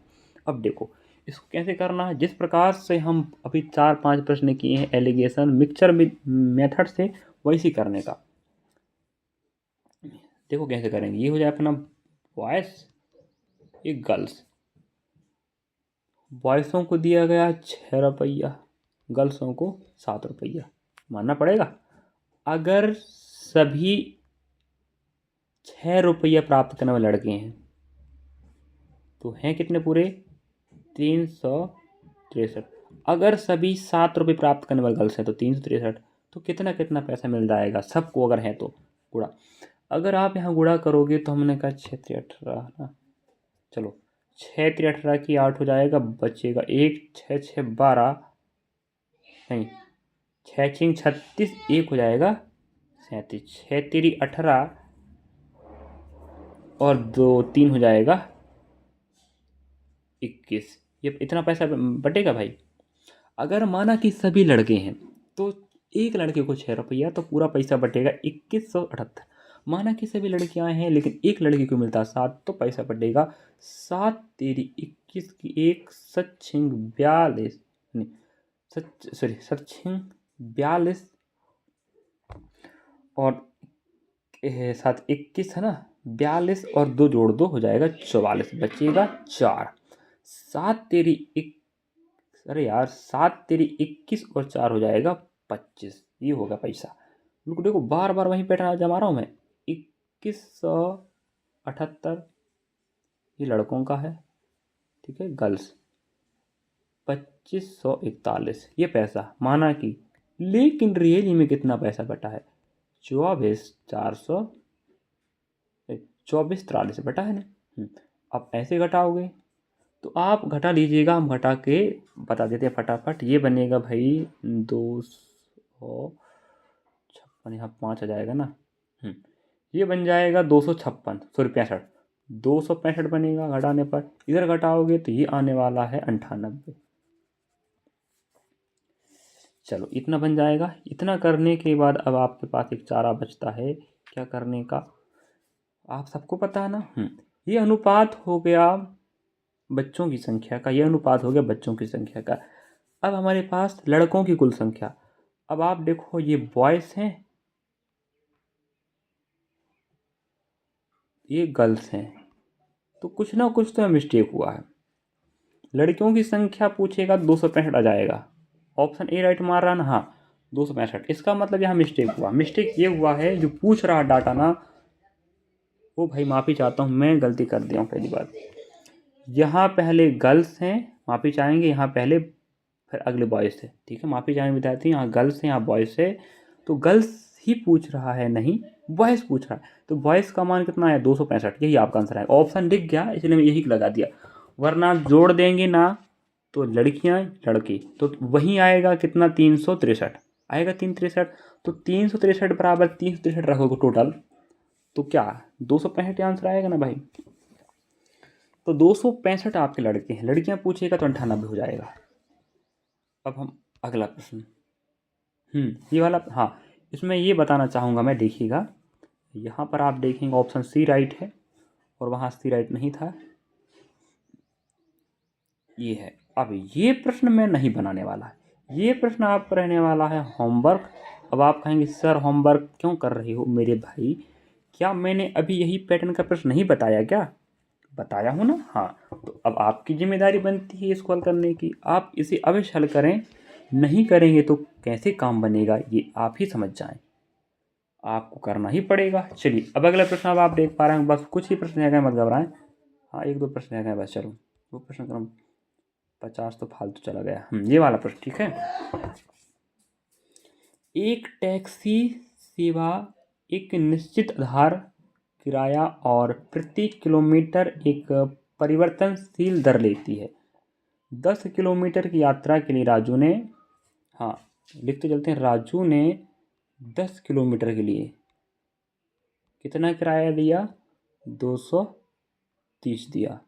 अब देखो इसको कैसे करना है। जिस प्रकार से हम अभी 4-5 प्रश्न किए हैं एलिगेशन मिक्सचर मेथड से, वैसे करने का। देखो कैसे करेंगे। ये हो जाए अपना बॉयस, ये गर्ल्स। बॉयसों को दिया गया 6 रुपया, गर्ल्सों को 7 रुपया, मानना पड़ेगा। अगर सभी 6 रुपया प्राप्त करने वाले लड़के हैं तो हैं कितने पूरे? 363। अगर सभी 7 रुपये प्राप्त करने वाले गर्ल्स हैं तो 363। तो कितना कितना पैसा मिल जाएगा सबको अगर है तो गुणा। अगर आप यहाँ गुणा करोगे तो हमने कहा 6 3 18 ना, चलो 6 3 18 की 8 हो जाएगा, बचेगा 1, 6 6 12, नहीं 6 6 36, 1 हो जाएगा 37, 6 3 18 और 2 3 हो जाएगा 21। ये इतना पैसा बटेगा भाई। अगर माना कि सभी लड़के हैं तो एक लड़के को 6 रुपया, तो पूरा पैसा बटेगा 2178। माना कि सभी लड़कियां हैं लेकिन एक लड़की को मिलता 7, तो पैसा बटेगा 7 तेरी 21 की 1, 7 6 42, नहीं सॉरी 7 6 42 और 7 21 है ना, 42 और 2 जोड़ 2 हो जाएगा 44, बचेगा 4। 7 तेरी 21 और 4 हो जाएगा 25। ये होगा पैसा। बिल्कुल देखो, बार बार वहीं पैटर्न जमा रहा हूँ मैं। 2178 ये लड़कों का है, ठीक है, गर्ल्स 2541 ये पैसा माना कि, लेकिन रियली में कितना पैसा बटा है? 2443 बटा है ना। अब ऐसे घटाओगे तो आप घटा लीजिएगा, हम घटा के बता देते हैं फटाफट। ये बनेगा भाई 256, यहाँ 5 आ जाएगा ना। ये बन जाएगा 256, सॉरी 65, 265 बनेगा घटाने पर। इधर घटाओगे तो ये आने वाला है 98। चलो इतना बन जाएगा। इतना करने के बाद अब आपके पास एक चारा बचता है क्या करने का, आप सबको पता है ना। ये अनुपात हो गया बच्चों की संख्या का, यह अनुपात हो गया बच्चों की संख्या का। अब हमारे पास लड़कों की कुल संख्या। अब आप देखो ये बॉयज़ हैं, ये गर्ल्स हैं, तो कुछ ना कुछ तो मिस्टेक हुआ है। लड़कियों की संख्या पूछेगा 265 आ जाएगा। ऑप्शन ए राइट मार रहा ना, हाँ 265। इसका मतलब यहाँ मिस्टेक हुआ। मिस्टेक ये हुआ है जो पूछ रहा डाटा ना, वो भाई माफ़ी चाहता हूँ, मैं गलती कर दिया हूँ। पहली बात, यहाँ पहले गर्ल्स हैं, माफ़ी चाहेंगे, यहाँ पहले फिर अगले बॉयज़ थे, ठीक है, माफ़ी चाहेंगे विद्यार्थी। यहाँ गर्ल्स हैं, यहाँ बॉयज़ है, तो गर्ल्स ही पूछ रहा है, नहीं बॉयज़ पूछ रहा है। तो बॉयज़ का मान कितना है? 265, यही आपका आंसर है। ऑप्शन दिख गया इसलिए मैं यही लगा दिया, वरना जोड़ देंगे ना तो लड़कियाँ लड़के तो वहीं आएगा कितना? 363। आएगा 363। तो 363 बराबर 363 रखोगे टोटल, तो क्या 265 आंसर आएगा ना भाई। तो 265 आपके लड़के हैं, लड़कियां पूछेगा तो 98 हो जाएगा। अब हम अगला प्रश्न, ये वाला, हाँ इसमें ये बताना चाहूँगा मैं, देखिएगा यहाँ पर आप देखेंगे ऑप्शन सी राइट है और वहाँ सी राइट नहीं था, ये है। अब ये प्रश्न मैं नहीं बनाने वाला है, ये प्रश्न आपका रहने वाला है होमवर्क। अब आप कहेंगे सर होमवर्क क्यों कर रहे हो मेरे भाई, क्या मैंने अभी यही पैटर्न का प्रश्न नहीं बताया क्या? बताया हूँ ना, हाँ। तो अब आपकी जिम्मेदारी बनती है इसको हल करने की, आप इसे अवश्य हल करें, नहीं करेंगे तो कैसे काम बनेगा ये आप ही समझ जाएं, आपको करना ही पड़ेगा। चलिए अब अगला प्रश्न, अब आप देख पा रहे हैं बस कुछ ही प्रश्न है, मत घबराएं, हाँ 1-2 प्रश्न है बस। चलो वो प्रश्न क्रम 50 तो फालतू चला गया। ये वाला प्रश्न ठीक है। एक टैक्सी सेवा एक निश्चित आधार किराया और प्रति किलोमीटर एक परिवर्तनशील दर लेती है। 10 किलोमीटर की यात्रा के लिए राजू ने, हाँ लिखते चलते हैं, राजू ने 10 किलोमीटर के लिए कितना किराया दिया? 230 दिया,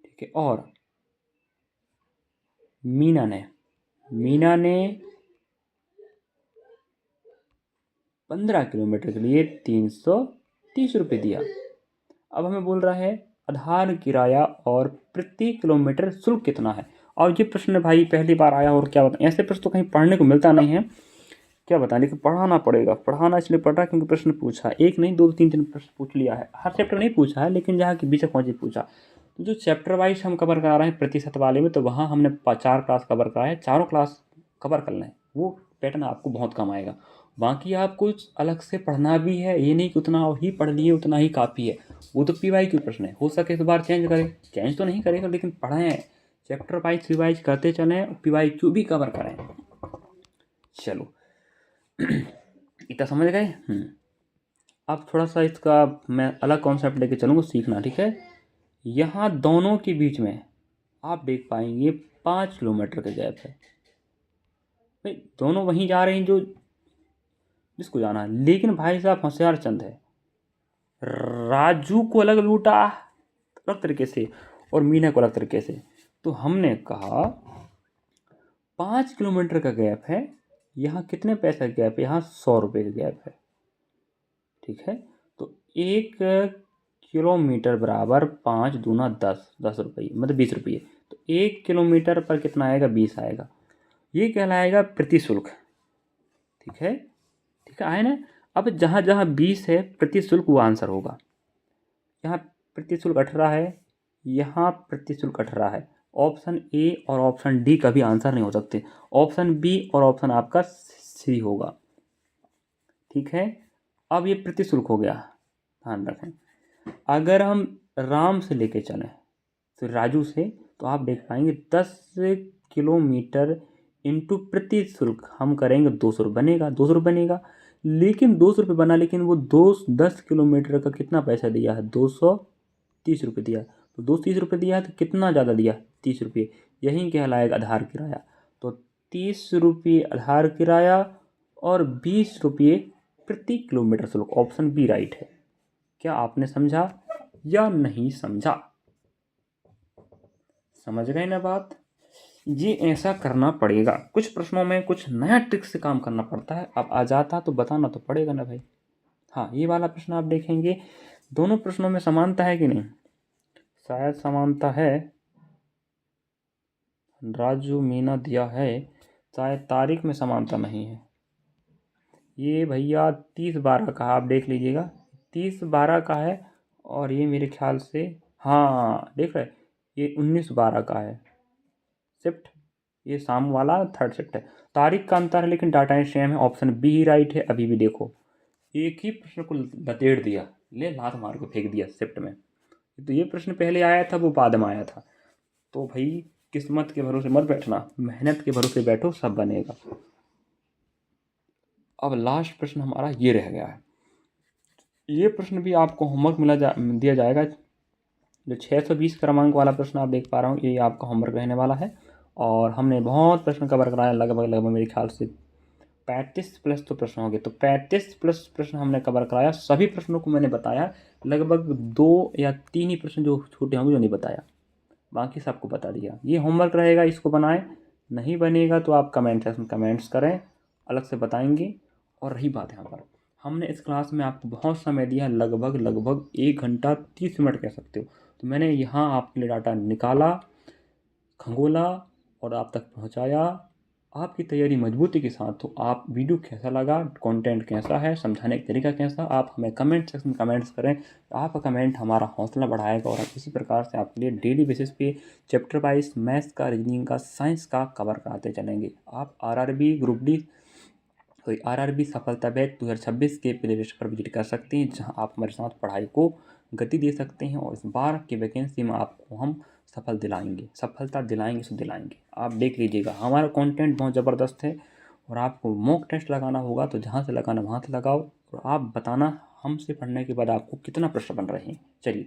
ठीक है। और मीना ने 15 किलोमीटर के लिए 330 रुपये दिया। अब हमें बोल रहा है आधार किराया और प्रति किलोमीटर शुल्क कितना है। और ये प्रश्न भाई पहली बार आया, और क्या बताएं, ऐसे प्रश्न तो कहीं पढ़ने को मिलता नहीं है, क्या बताएं, लेकिन पढ़ाना पड़ेगा। पढ़ाना इसलिए पड़ रहा है क्योंकि प्रश्न पूछा, एक नहीं 2-3 प्रश्न पूछ लिया है, हर चैप्टर नहीं पूछा है, लेकिन जहाँ की बीच पहुँचे पूछा। तो जो चैप्टर वाइज हम कवर करा रहे हैं प्रतिशत वाले में, तो वहाँ हमने 4 क्लास कवर करा है, चारों क्लास कवर कर लें, वो पैटर्न आपको बहुत कम आएगा। बाकी आपको अलग से पढ़ना भी है, ये नहीं कि उतना ही पढ़ लिए उतना ही काफ़ी है, वो तो PYQ प्रश्न है, हो सके तो बार चेंज करें, चेंज तो नहीं करेगा लेकिन पढ़ें, चैप्टर वाइज रिवाइज करते चलें, PYQ भी कवर करें। चलो इतना समझ गए। अब थोड़ा सा इसका मैं अलग कॉन्सेप्ट लेके चलूँगा, सीखना ठीक है। यहाँ दोनों के बीच में आप देख पाएंगे 5 किलोमीटर का गैप है, भाई दोनों वहीं जा रहे हैं जो जिसको जाना है, लेकिन भाई साहब होशियार चंद है, राजू को अलग लूटा अलग तरीके से और मीना को अलग तरीके से। तो हमने कहा 5 किलोमीटर का गैप है, यहाँ कितने पैसे का गैप है? यहाँ 100 रुपये का गैप है, ठीक है। तो 1 किलोमीटर बराबर 5 दूना 10 रुपये, मतलब 20 रुपये। तो 1 किलोमीटर पर कितना आएगा? 20 आएगा, ये कहलाएगा प्रति शुल्क, ठीक है, ठीक है आए ना। अब जहाँ जहाँ 20 है प्रति शुल्क वो आंसर होगा। यहाँ प्रति शुल्क 18 है, यहाँ प्रति शुल्क 18 है। ऑप्शन ए और ऑप्शन डी कभी आंसर नहीं हो सकते, ऑप्शन बी और ऑप्शन आपका सी होगा, ठीक है। अब ये प्रति शुल्क हो गया, ध्यान रखें। अगर हम राम से लेके चलें तो राजू से, तो आप देख पाएंगे 10 किलोमीटर इंटू प्रति शुल्क हम करेंगे 200 रुपये बनेगा, 200 रुपये बनेगा। लेकिन 200 रुपये बना, लेकिन वो 10 किलोमीटर का कितना पैसा दिया है? 230 रुपये दिया। तो 230 रुपये दिया है तो कितना ज़्यादा दिया? 30 रुपये, यही कहलाएगा आधार किराया। तो 30 रुपये आधार किराया और 20 रुपये प्रति किलोमीटर शुल्क, ऑप्शन बी राइट है। क्या आपने समझा या नहीं समझा? समझ गए ना बात? ये ऐसा करना पड़ेगा, कुछ प्रश्नों में कुछ नया ट्रिक से काम करना पड़ता है। अब आ जाता तो बताना तो पड़ेगा ना भाई। हाँ ये वाला प्रश्न आप देखेंगे, दोनों प्रश्नों में समानता है कि नहीं? शायद समानता है, राजू मीना दिया है, शायद तारीख में समानता नहीं है। ये भैया 30/12 का, आप देख लीजिएगा 30/12 का है, और ये मेरे ख्याल से, हाँ देख रहे, ये 19/12 का है शिफ्ट, ये शाम वाला थर्ड शिफ्ट है। तारीख का अंतर है लेकिन डाटा सेम है, ऑप्शन बी ही राइट है। अभी भी देखो एक ही प्रश्न को लतेड़ दिया, ले लात मार के फेंक दिया शिफ्ट में। तो ये प्रश्न पहले आया था, वो बाद में आया था। तो भाई किस्मत के भरोसे मत बैठना, मेहनत के भरोसे बैठो, सब बनेगा। अब लास्ट प्रश्न हमारा ये रह गया है, ये प्रश्न भी आपको होमवर्क दिया जाएगा। जो 620 क्रमांक वाला प्रश्न आप देख पा रहा हूँ, ये आपका होमवर्क रहने वाला है। और हमने बहुत प्रश्न कवर कराया, लगभग मेरे ख्याल से 35 प्लस तो प्रश्न हो गए। तो 35 प्लस प्रश्न हमने कवर कराया। सभी प्रश्नों को मैंने बताया, लगभग 2 या 3 ही प्रश्न जो छोटे होंगे जो नहीं बताया, बाकी सबको बता दिया। ये होमवर्क रहेगा, इसको बनाएं। नहीं बनेगा तो आप कमेंट सेक्शन कमेंट्स करें, अलग से बताएंगे। और रही बात यहाँ पर, हमने इस क्लास में आपको बहुत समय दिया, लगभग 1 घंटा 30 मिनट कह सकते हो। तो मैंने यहाँ आपके लिए डाटा निकाला, खंगोला और आप तक पहुँचाया। आपकी तैयारी मजबूती के साथ। तो आप वीडियो कैसा लगा, कंटेंट कैसा है, समझाने का तरीका कैसा, आप हमें कमेंट सेक्शन में कमेंट्स करें। आपका कमेंट हमारा हौसला बढ़ाएगा और इसी प्रकार से आपके लिए डेली बेसिस पे चैप्टर वाइज मैथ्स का, रीजनिंग का, साइंस का कवर कराते चलेंगे। आप आरआरबी ग्रुप डी आरआरबी सफलता बैच 2026 के प्ले लिस्ट पर विजिट कर सकते हैं, जहां आप हमारे साथ पढ़ाई को गति दे सकते हैं। और इस बार की वैकेंसी में आपको हम सफलता दिलाएंगे सो दिलाएंगे। आप देख लीजिएगा, हमारा कंटेंट बहुत ज़बरदस्त है। और आपको मॉक टेस्ट लगाना होगा तो जहाँ से लगाना वहाँ से लगाओ, और आप बताना हमसे पढ़ने के बाद आपको कितना प्रश्न बन रहे हैं। चलिए,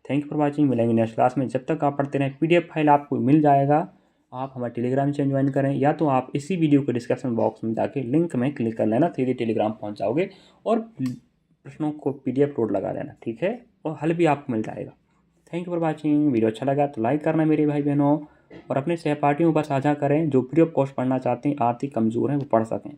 थैंक यू फॉर वॉचिंग। मिलेंगे नेक्स्ट क्लास में। जब तक आप पढ़ते रहें, PDF फाइल आपको मिल जाएगा। आप हमारे टेलीग्राम चैनल ज्वाइन करें, या तो आप इसी वीडियो के डिस्क्रिप्शन बॉक्स में जाके लिंक में क्लिक कर लेना, सीधे टेलीग्राम पहुंच जाओगे और प्रश्नों को PDF लोड लगा लेना, ठीक है, और हल भी आपको मिल जाएगा। Thank you for watching. Video अच्छा लगा तो लाइक करना मेरे भाई बहनों, और अपने सहपाठियों पर साझा करें जो फ्री ऑफ कॉस्ट पढ़ना चाहते हैं, आर्थिक कमज़ोर हैं, वो पढ़ सकें।